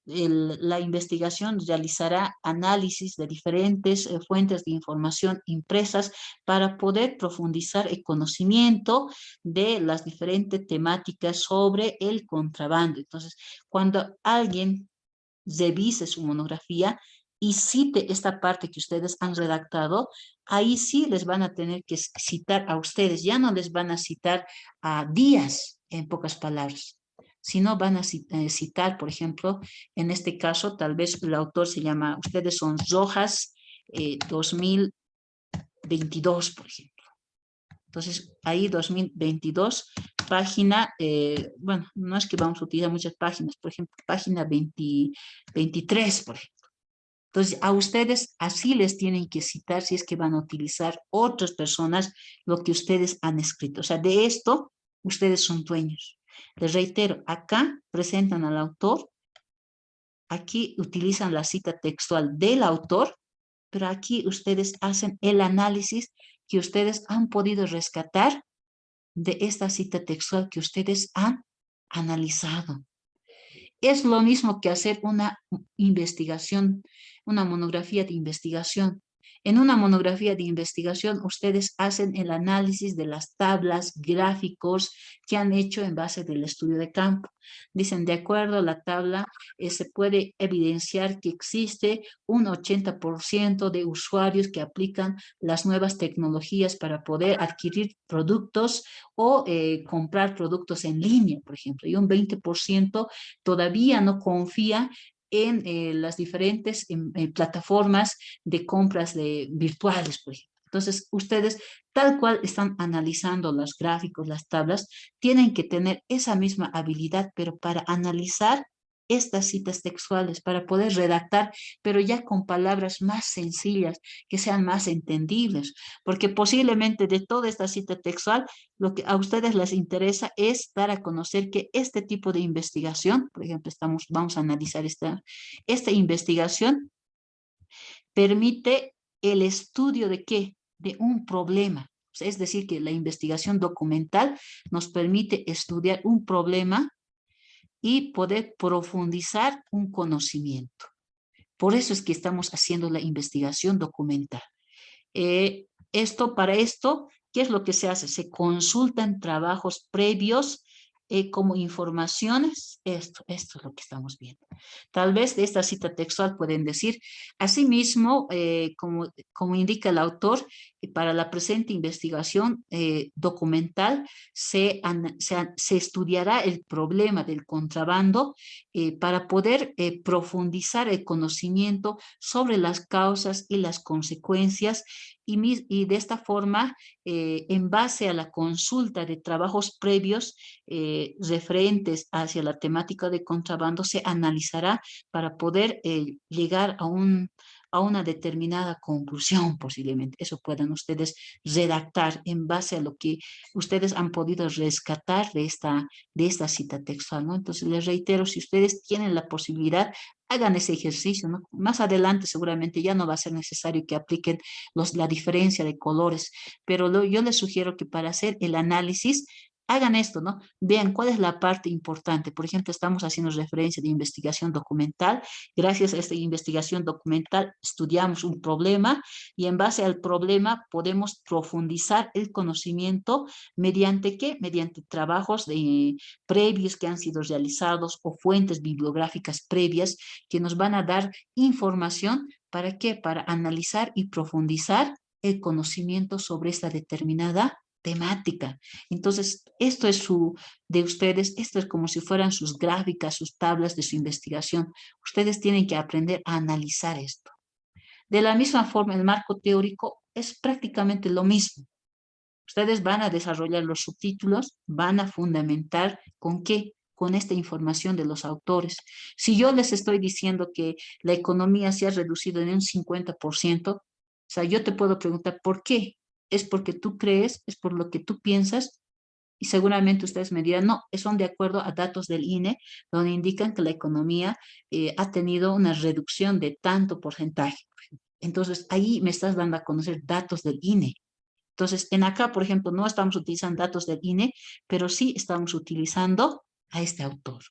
la investigación realizará análisis de diferentes fuentes de información impresas para poder profundizar el conocimiento de las diferentes temáticas sobre el contrabando. Entonces, cuando alguien revise su monografía y cite esta parte que ustedes han redactado, ahí sí les van a tener que citar a ustedes, ya no les van a citar a Díaz, en pocas palabras, sino van a citar, por ejemplo, en este caso, tal vez el autor se llama, ustedes son Rojas 2022, por ejemplo. Entonces, ahí 2022, página, bueno, no es que vamos a utilizar muchas páginas, por ejemplo, página 23, por ejemplo. Entonces, a ustedes así les tienen que citar si es que van a utilizar otras personas lo que ustedes han escrito. O sea, de esto, ustedes son dueños. Les reitero, acá presentan al autor, aquí utilizan la cita textual del autor, pero aquí ustedes hacen el análisis que ustedes han podido rescatar de esta cita textual que ustedes han analizado. Es lo mismo que hacer una investigación, una monografía de investigación. En una monografía de investigación, ustedes hacen el análisis de las tablas, gráficos que han hecho en base del estudio de campo. Dicen, de acuerdo a la tabla, se puede evidenciar que existe un 80% de usuarios que aplican las nuevas tecnologías para poder adquirir productos o comprar productos en línea, por ejemplo, y un 20% todavía no confía en las diferentes plataformas de compras virtuales, por ejemplo. Entonces, ustedes, tal cual están analizando los gráficos, las tablas, tienen que tener esa misma habilidad, pero para analizar estas citas textuales, para poder redactar, pero ya con palabras más sencillas, que sean más entendibles, porque posiblemente de toda esta cita textual, lo que a ustedes les interesa es dar a conocer que este tipo de investigación, por ejemplo, vamos a analizar esta investigación, permite el estudio de ¿qué? De un problema. O sea, es decir, que la investigación documental nos permite estudiar un problema y poder profundizar un conocimiento. Por eso es que estamos haciendo la investigación documental. Para esto ¿qué es lo que se hace? Se consultan trabajos previos como informaciones. Esto es lo que estamos viendo. Tal vez de esta cita textual pueden decir, asimismo, como indica el autor, para la presente investigación documental se estudiará el problema del contrabando para poder profundizar el conocimiento sobre las causas y las consecuencias y de esta forma, en base a la consulta de trabajos previos referentes hacia la temática de contrabando, se analizará para poder llegar a una determinada conclusión posiblemente. Eso puedan ustedes redactar en base a lo que ustedes han podido rescatar de esta cita textual, ¿no? Entonces les reitero, si ustedes tienen la posibilidad, hagan ese ejercicio, ¿no? Más adelante seguramente ya no va a ser necesario que apliquen la diferencia de colores, pero yo les sugiero que para hacer el análisis hagan esto, ¿no? Vean cuál es la parte importante. Por ejemplo, estamos haciendo referencia de investigación documental. Gracias a esta investigación documental estudiamos un problema y en base al problema podemos profundizar el conocimiento mediante ¿qué? Mediante trabajos previos que han sido realizados o fuentes bibliográficas previas que nos van a dar información. ¿Para qué? Para analizar y profundizar el conocimiento sobre esta determinada temática. Entonces, esto es de ustedes, esto es como si fueran sus gráficas, sus tablas de su investigación. Ustedes tienen que aprender a analizar esto. De la misma forma, el marco teórico es prácticamente lo mismo. Ustedes van a desarrollar los subtítulos, van a fundamentar ¿con qué? Con esta información de los autores. Si yo les estoy diciendo que la economía se ha reducido en un 50%, o sea, yo te puedo preguntar, ¿por qué? ¿Es porque tú crees? ¿Es por lo que tú piensas? Y seguramente ustedes me dirán, no, son de acuerdo a datos del INE, donde indican que la economía ha tenido una reducción de tanto porcentaje. Entonces, ahí me estás dando a conocer datos del INE. Entonces, en acá, por ejemplo, no estamos utilizando datos del INE, pero sí estamos utilizando a este autor.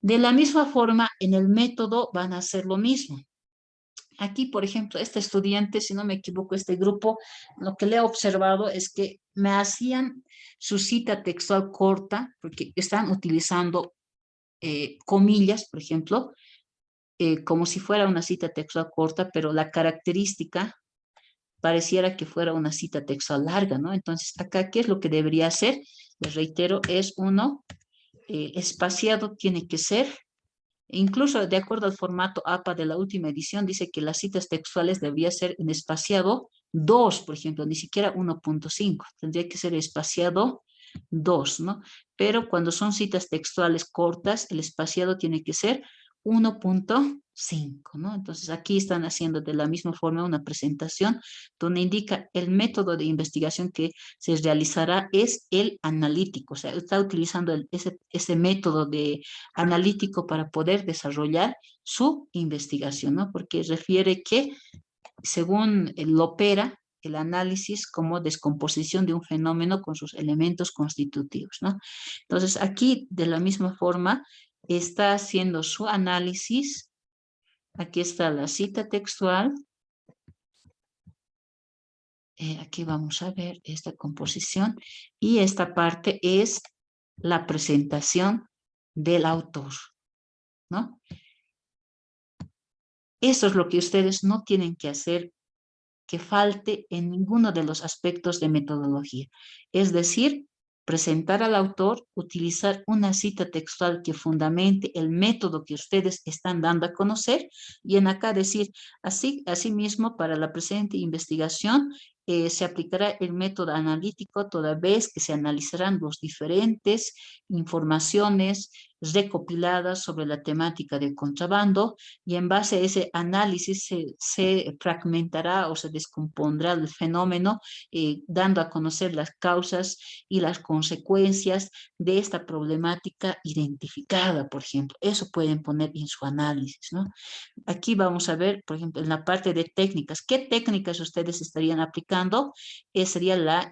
De la misma forma, en el método van a hacer lo mismo. Aquí, por ejemplo, este estudiante, si no me equivoco, este grupo, lo que le he observado es que me hacían su cita textual corta, porque están utilizando comillas, por ejemplo, como si fuera una cita textual corta, pero la característica pareciera que fuera una cita textual larga, ¿no? Entonces, acá, ¿qué es lo que debería hacer? Les reitero, es uno, espaciado tiene que ser. Incluso de acuerdo al formato APA de la última edición, dice que las citas textuales debería ser en espaciado 2, por ejemplo, ni siquiera 1.5, tendría que ser espaciado 2, ¿no? Pero cuando son citas textuales cortas, el espaciado tiene que ser 1.5, ¿no? Entonces aquí están haciendo de la misma forma una presentación donde indica el método de investigación que se realizará es el analítico, o sea, está utilizando ese método de analítico para poder desarrollar su investigación, ¿no? Porque refiere que, según lo opera, el análisis como descomposición de un fenómeno con sus elementos constitutivos, ¿no? Entonces, aquí, de la misma forma, está haciendo su análisis. Aquí está la cita textual. Aquí vamos a ver esta composición. Y esta parte es la presentación del autor, ¿no? Eso es lo que ustedes no tienen que hacer que falte en ninguno de los aspectos de metodología. Es decir, presentar al autor, utilizar una cita textual que fundamente el método que ustedes están dando a conocer y en acá decir, asimismo, para la presente investigación se aplicará el método analítico toda vez que se analizarán las diferentes informaciones recopiladas sobre la temática del contrabando y en base a ese análisis se fragmentará o se descompondrá el fenómeno dando a conocer las causas y las consecuencias de esta problemática identificada, por ejemplo. Eso pueden poner en su análisis, ¿no? Aquí vamos a ver, por ejemplo, en la parte de técnicas. ¿Qué técnicas ustedes estarían aplicando? Sería la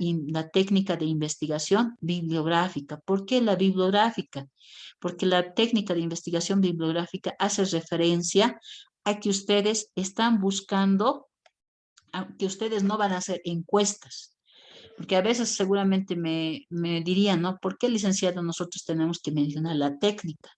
técnica de investigación bibliográfica. ¿Por qué la bibliográfica? Porque la técnica de investigación bibliográfica hace referencia a que ustedes están buscando, que ustedes no van a hacer encuestas. Porque a veces seguramente me dirían, ¿no? ¿Por qué, licenciado, nosotros tenemos que mencionar la técnica?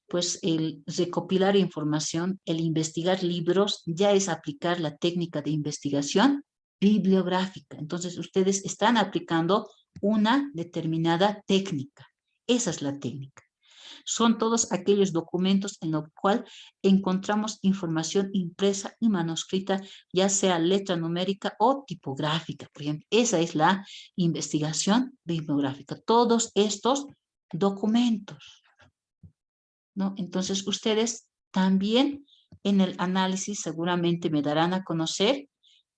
Pues el recopilar información, el investigar libros, ya es aplicar la técnica de investigación bibliográfica. Entonces, ustedes están aplicando una determinada técnica. Esa es la técnica. Son todos aquellos documentos en los cuales encontramos información impresa y manuscrita, ya sea letra numérica o tipográfica, por ejemplo. Esa es la investigación bibliográfica. Todos estos documentos, ¿no? Entonces, ustedes también en el análisis seguramente me darán a conocer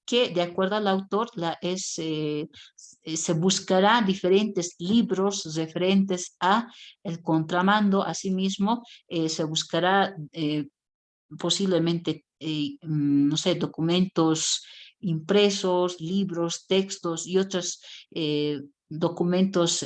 que de acuerdo al autor se buscará diferentes libros referentes a el contrabando. Asimismo, se buscará posiblemente, no sé, documentos impresos, libros, textos y otros documentos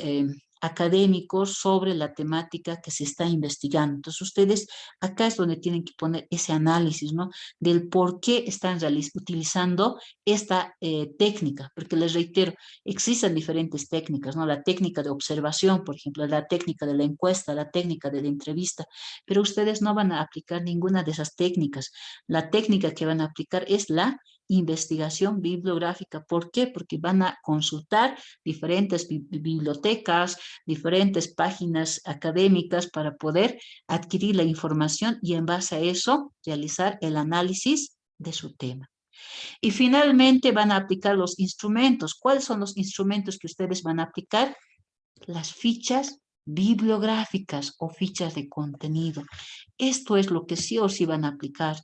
académicos sobre la temática que se está investigando. Entonces, ustedes acá es donde tienen que poner ese análisis, ¿no? Del por qué están utilizando esta técnica, porque les reitero, existen diferentes técnicas, ¿no? La técnica de observación, por ejemplo, la técnica de la encuesta, la técnica de la entrevista, pero ustedes no van a aplicar ninguna de esas técnicas. La técnica que van a aplicar es la investigación bibliográfica. ¿Por qué? Porque van a consultar diferentes bibliotecas, diferentes páginas académicas para poder adquirir la información y en base a eso realizar el análisis de su tema. Y finalmente van a aplicar los instrumentos. ¿Cuáles son los instrumentos que ustedes van a aplicar? Las fichas bibliográficas o fichas de contenido. Esto es lo que sí o sí van a aplicar.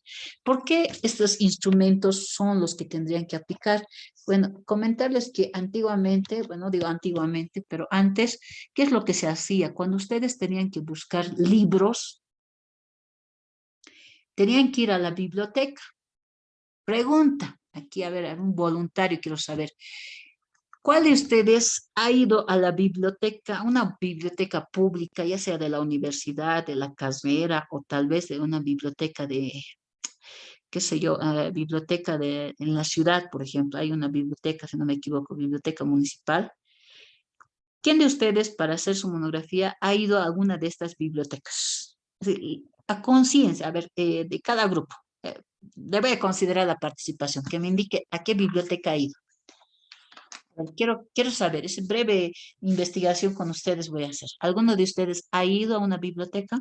¿Por qué estos instrumentos son los que tendrían que aplicar? Bueno, comentarles que antiguamente, bueno, digo antiguamente, pero antes, ¿qué es lo que se hacía? Cuando ustedes tenían que buscar libros, tenían que ir a la biblioteca. Pregunta, aquí a ver, un voluntario quiero saber. ¿Cuál de ustedes ha ido a la biblioteca, una biblioteca pública, ya sea de la universidad, de la carrera o tal vez de una biblioteca de, qué sé yo, biblioteca en la ciudad, por ejemplo? Hay una biblioteca, si no me equivoco, biblioteca municipal. ¿Quién de ustedes, para hacer su monografía, ha ido a alguna de estas bibliotecas? Sí, a conciencia, a ver, de cada grupo. Le voy a considerar la participación, que me indique a qué biblioteca ha ido. Quiero saber, esa breve investigación con ustedes voy a hacer. ¿Alguno de ustedes ha ido a una biblioteca?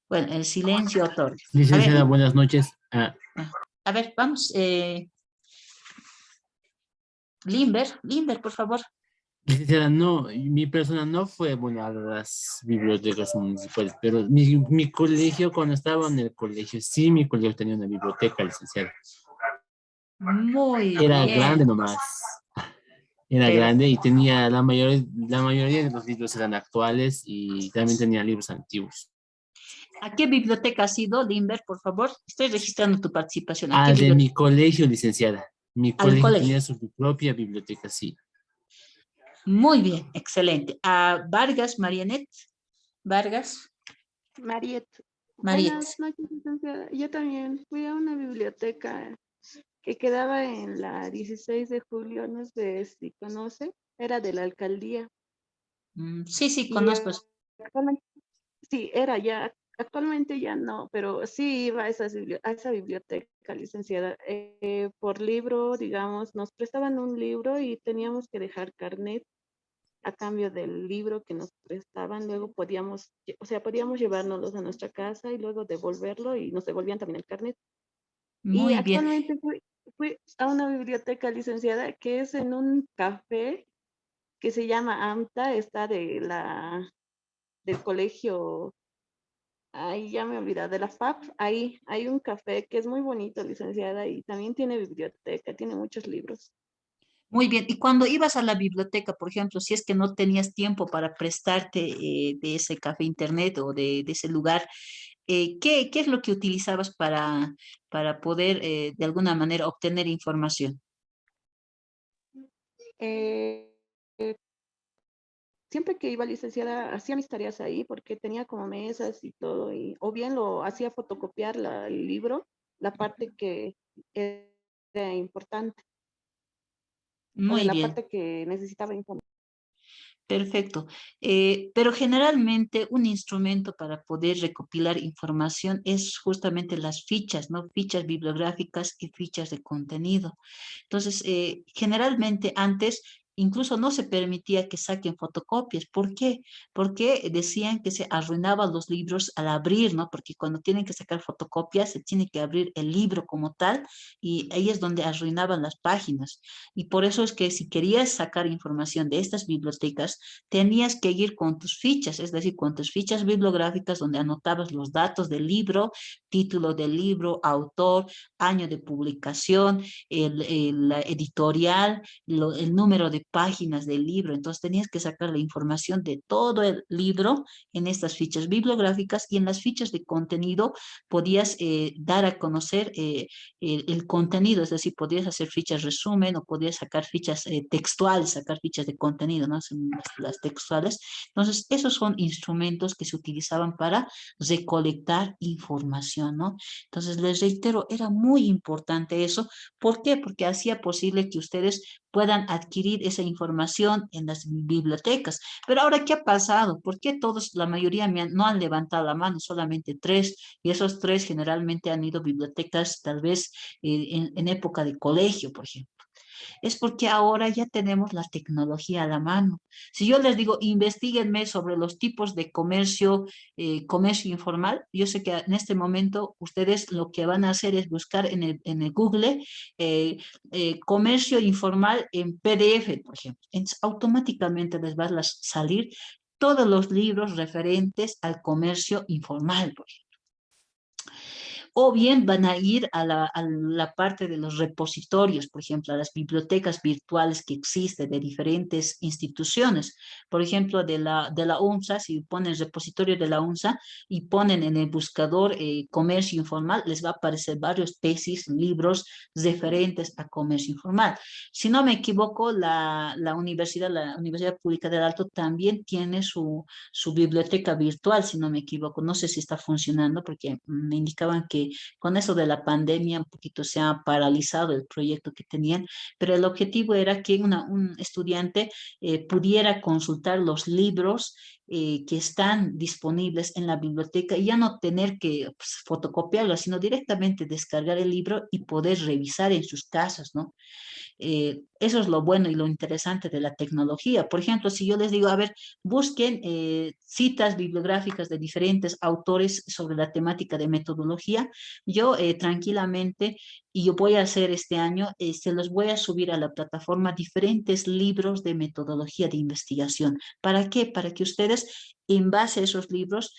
Bueno, el silencio otorga. A ver, Licenciada, buenas noches. a ver, vamos. Limber, por favor. Licenciada, no, mi persona no fue, bueno, a las bibliotecas municipales, pero mi colegio, cuando estaba en el colegio, sí, mi colegio tenía una biblioteca, licenciada. Muy Era bien, grande nomás, era grande y perfecto. tenía, la mayoría de los libros eran actuales y también tenía libros antiguos. ¿A qué biblioteca has ido, Limber, por favor? Estoy registrando tu participación. ¿A qué Ah, de mi biblioteca? colegio, licenciada. Mi Al colegio colegio. tenía su propia biblioteca, sí. Muy bien, excelente. A Vargas, Marianet. Vargas, Mariet, Mariet. buenas noches, licenciada. Yo también fui a una biblioteca que quedaba en la 16 de julio, no sé si conoce, era de la alcaldía. Sí, sí, Y conozco. actualmente, sí, era ya, actualmente ya no, pero sí iba a, a esa biblioteca, licenciada. Por libro, digamos, nos prestaban un libro y teníamos que dejar carnet a cambio del libro que nos prestaban. Luego podíamos, o sea, podíamos llevárnoslos a nuestra casa y luego devolverlo y nos devolvían también el carnet. Y Muy bien. actualmente fui a una biblioteca, licenciada, que es en un café que se llama AMTA, está del colegio, ahí ya me olvidé, de la FAP. Ahí hay un café que es muy bonito, licenciada, y también tiene biblioteca, tiene muchos libros. Muy bien. Y cuando ibas a la biblioteca, por ejemplo, si es que no tenías tiempo para prestarte de ese café internet o de ese lugar, ¿qué es lo que utilizabas para poder de alguna manera obtener información? Eh, siempre que iba licenciada hacía mis tareas ahí porque tenía como mesas y todo, y, o bien lo hacía fotocopiar el libro, la parte que era importante, o de Muy la bien. parte que necesitaba información. Perfecto. Pero generalmente un instrumento para poder recopilar información es justamente las fichas, ¿no? Fichas bibliográficas y fichas de contenido. Entonces, generalmente antes incluso no se permitía que saquen fotocopias. ¿Por qué? Porque decían que se arruinaban los libros al abrir, ¿no? Porque cuando tienen que sacar fotocopias, se tiene que abrir el libro como tal y ahí es donde arruinaban las páginas. Y por eso es que si querías sacar información de estas bibliotecas, tenías que ir con tus fichas, es decir, con tus fichas bibliográficas donde anotabas los datos del libro, título del libro, autor, año de publicación, la editorial, el número de páginas del libro. Entonces tenías que sacar la información de todo el libro en estas fichas bibliográficas y en las fichas de contenido podías dar a conocer el contenido, es decir, podías hacer fichas resumen o podías sacar fichas textuales, sacar fichas de contenido, ¿no? Son las textuales. Entonces, esos son instrumentos que se utilizaban para recolectar información, ¿no? Entonces, les reitero, era muy importante eso. ¿Por qué? Porque hacía posible que ustedes puedan adquirir esa información en las bibliotecas. Pero ahora, ¿qué ha pasado? ¿Por qué todos, la mayoría no han levantado la mano, solamente tres? Y esos tres generalmente han ido a bibliotecas tal vez en época de colegio, por ejemplo. Es porque ahora ya tenemos la tecnología a la mano. Si yo les digo, investiguenme sobre los tipos de comercio, comercio informal, yo sé que en este momento ustedes lo que van a hacer es buscar en el Google comercio informal en PDF, por ejemplo. Entonces, automáticamente les va a salir todos los libros referentes al comercio informal, por ejemplo. O bien van a ir a la parte de los repositorios, por ejemplo, a las bibliotecas virtuales que existen de diferentes instituciones. Por ejemplo, de la UNSA, si ponen repositorio de la UNSA y ponen en el buscador comercio informal, les va a aparecer varios tesis, libros referentes a comercio informal. Si no me equivoco, la Universidad Pública del Alto también tiene su biblioteca virtual, si no me equivoco. No sé si está funcionando porque me indicaban que con eso de la pandemia un poquito se ha paralizado el proyecto que tenían, pero el objetivo era que un estudiante pudiera consultar los libros que están disponibles en la biblioteca y ya no tener que pues, fotocopiarlo, sino directamente descargar el libro y poder revisar en sus casas, ¿no? Eso es lo bueno y lo interesante de la tecnología. Por ejemplo, si yo les digo, a ver, busquen citas bibliográficas de diferentes autores sobre la temática de metodología, yo tranquilamente, y yo voy a hacer este año, se los voy a subir a la plataforma diferentes libros de metodología de investigación. ¿Para qué? Para que ustedes, en base a esos libros,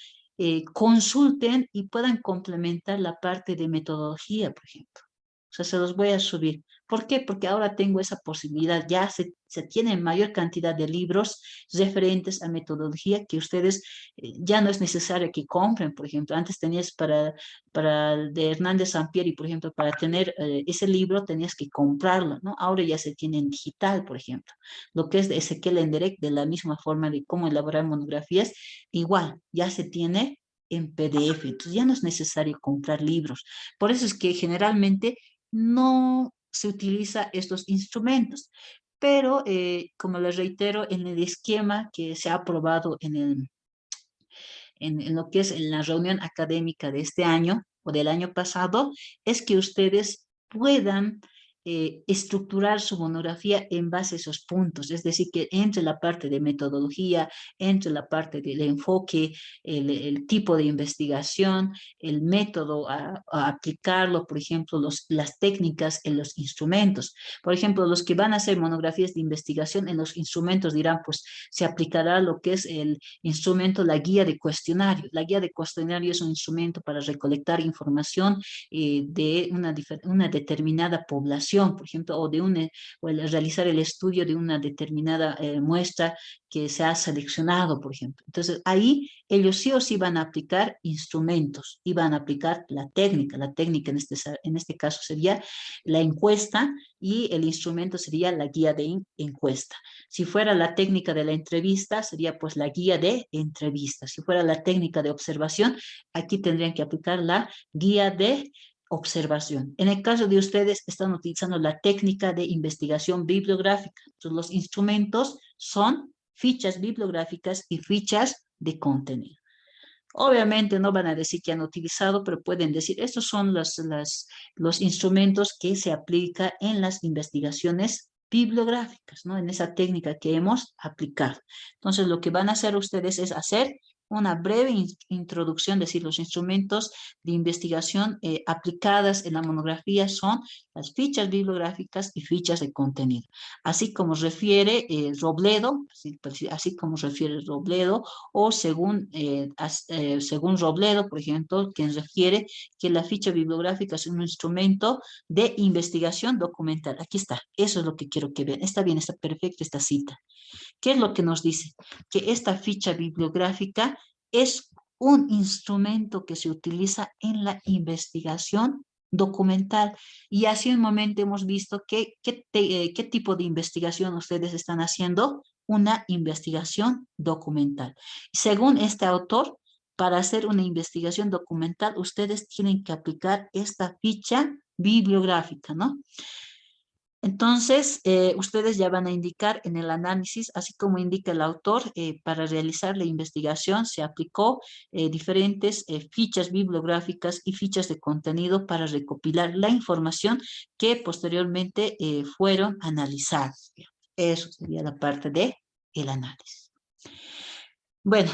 consulten y puedan complementar la parte de metodología, por ejemplo. O sea, se los voy a subir. ¿Por qué? Porque ahora tengo esa posibilidad. Ya se tiene mayor cantidad de libros referentes a metodología que ustedes ya no es necesario que compren. Por ejemplo, antes tenías para el de Hernández Sampieri, por ejemplo, para tener ese libro tenías que comprarlo, ¿no? Ahora ya se tiene en digital, por ejemplo. Lo que es de Ezequiel Enderek, de la misma forma de cómo elaborar monografías, igual, ya se tiene en PDF. Entonces ya no es necesario comprar libros. Por eso es que generalmente no se utiliza estos instrumentos. Pero, como les reitero, en el esquema que se ha aprobado en lo que es en la reunión académica de este año o del año pasado, es que ustedes puedan estructurar su monografía en base a esos puntos, es decir, que entre la parte de metodología, entre la parte del enfoque, el tipo de investigación, el método a aplicarlo, por ejemplo, las técnicas en los instrumentos. Por ejemplo, los que van a hacer monografías de investigación en los instrumentos dirán, pues se aplicará lo que es el instrumento, la guía de cuestionario. La guía de cuestionario es un instrumento para recolectar información de una determinada población. investigación, por ejemplo, o el realizar el estudio de una determinada muestra que se ha seleccionado, por ejemplo. Entonces, ahí ellos sí o sí van a aplicar instrumentos y van a aplicar la técnica. La técnica en este caso sería la encuesta y el instrumento sería la guía de encuesta. Si fuera la técnica de la entrevista, sería pues la guía de entrevista. Si fuera la técnica de observación, aquí tendrían que aplicar la guía de observación. En el caso de ustedes, están utilizando la técnica de investigación bibliográfica. Entonces, los instrumentos son fichas bibliográficas y fichas de contenido. Obviamente no van a decir que han utilizado, pero pueden decir, estos son los instrumentos que se aplican en las investigaciones bibliográficas, ¿no? En esa técnica que hemos aplicado. Entonces, lo que van a hacer ustedes es hacer una breve introducción, es decir, los instrumentos de investigación aplicadas en la monografía son las fichas bibliográficas y fichas de contenido. Así como refiere Robledo, así como refiere Robledo, o según Robledo, por ejemplo, quien refiere que la ficha bibliográfica es un instrumento de investigación documental. Aquí está, eso es lo que quiero que vean. Está bien, está perfecta esta cita. ¿Qué es lo que nos dice? Que esta ficha bibliográfica es un instrumento que se utiliza en la investigación documental. Y hace un momento hemos visto qué tipo de investigación ustedes están haciendo, una investigación documental. Según este autor, para hacer una investigación documental, ustedes tienen que aplicar esta ficha bibliográfica, ¿no? Entonces, ustedes ya van a indicar en el análisis, así como indica el autor, para realizar la investigación se aplicó diferentes fichas bibliográficas y fichas de contenido para recopilar la información que posteriormente fueron analizadas. Eso sería la parte de el análisis. Bueno,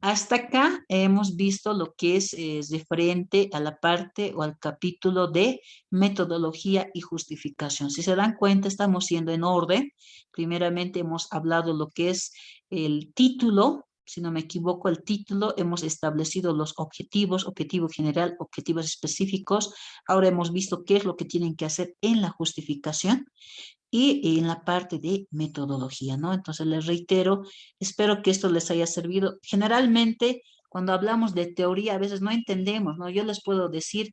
hasta acá hemos visto lo que es referente a la parte o al capítulo de metodología y justificación. Si se dan cuenta, estamos yendo en orden. Primeramente hemos hablado lo que es el título. Si no me equivoco, el título, hemos establecido los objetivos, objetivo general, objetivos específicos. Ahora hemos visto qué es lo que tienen que hacer en la justificación y en la parte de metodología, ¿no? Entonces les reitero, espero que esto les haya servido. Generalmente, cuando hablamos de teoría, a veces no entendemos, ¿no? Yo les puedo decir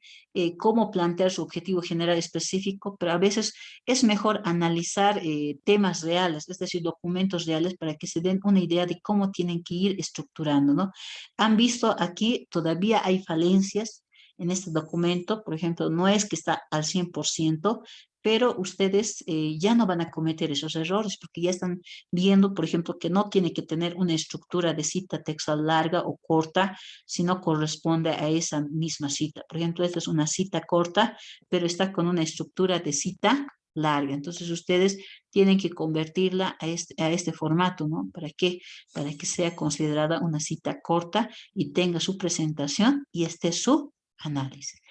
cómo plantear su objetivo general específico, pero a veces es mejor analizar temas reales, es decir, documentos reales para que se den una idea de cómo tienen que ir estructurando, ¿no? Han visto aquí, todavía hay falencias en este documento, por ejemplo, no es que está al 100%, pero ustedes ya no van a cometer esos errores porque ya están viendo, por ejemplo, que no tiene que tener una estructura de cita textual larga o corta, sino corresponde a esa misma cita. Por ejemplo, esta es una cita corta, pero está con una estructura de cita larga. Entonces, ustedes tienen que convertirla a este formato, ¿no? ¿Para qué? Para que sea considerada una cita corta y tenga su presentación y esté su análisis.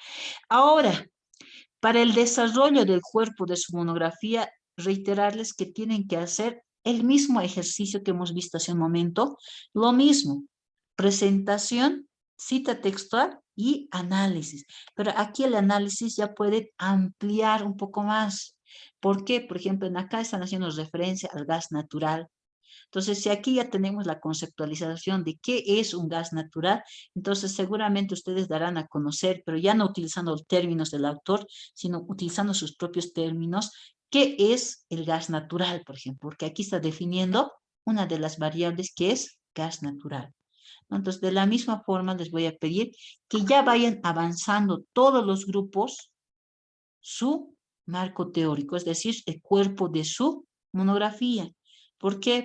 Ahora, para el desarrollo del cuerpo de su monografía, reiterarles que tienen que hacer el mismo ejercicio que hemos visto hace un momento, lo mismo, presentación, cita textual y análisis. Pero aquí el análisis ya puede ampliar un poco más. ¿Por qué? Por ejemplo, en acá están haciendo referencia al gas natural. Entonces, si aquí ya tenemos la conceptualización de qué es un gas natural, entonces seguramente ustedes darán a conocer, pero ya no utilizando los términos del autor, sino utilizando sus propios términos, qué es el gas natural, por ejemplo, porque aquí está definiendo una de las variables que es gas natural. Entonces, de la misma forma, les voy a pedir que ya vayan avanzando todos los grupos su marco teórico, es decir, el cuerpo de su monografía. ¿Por qué?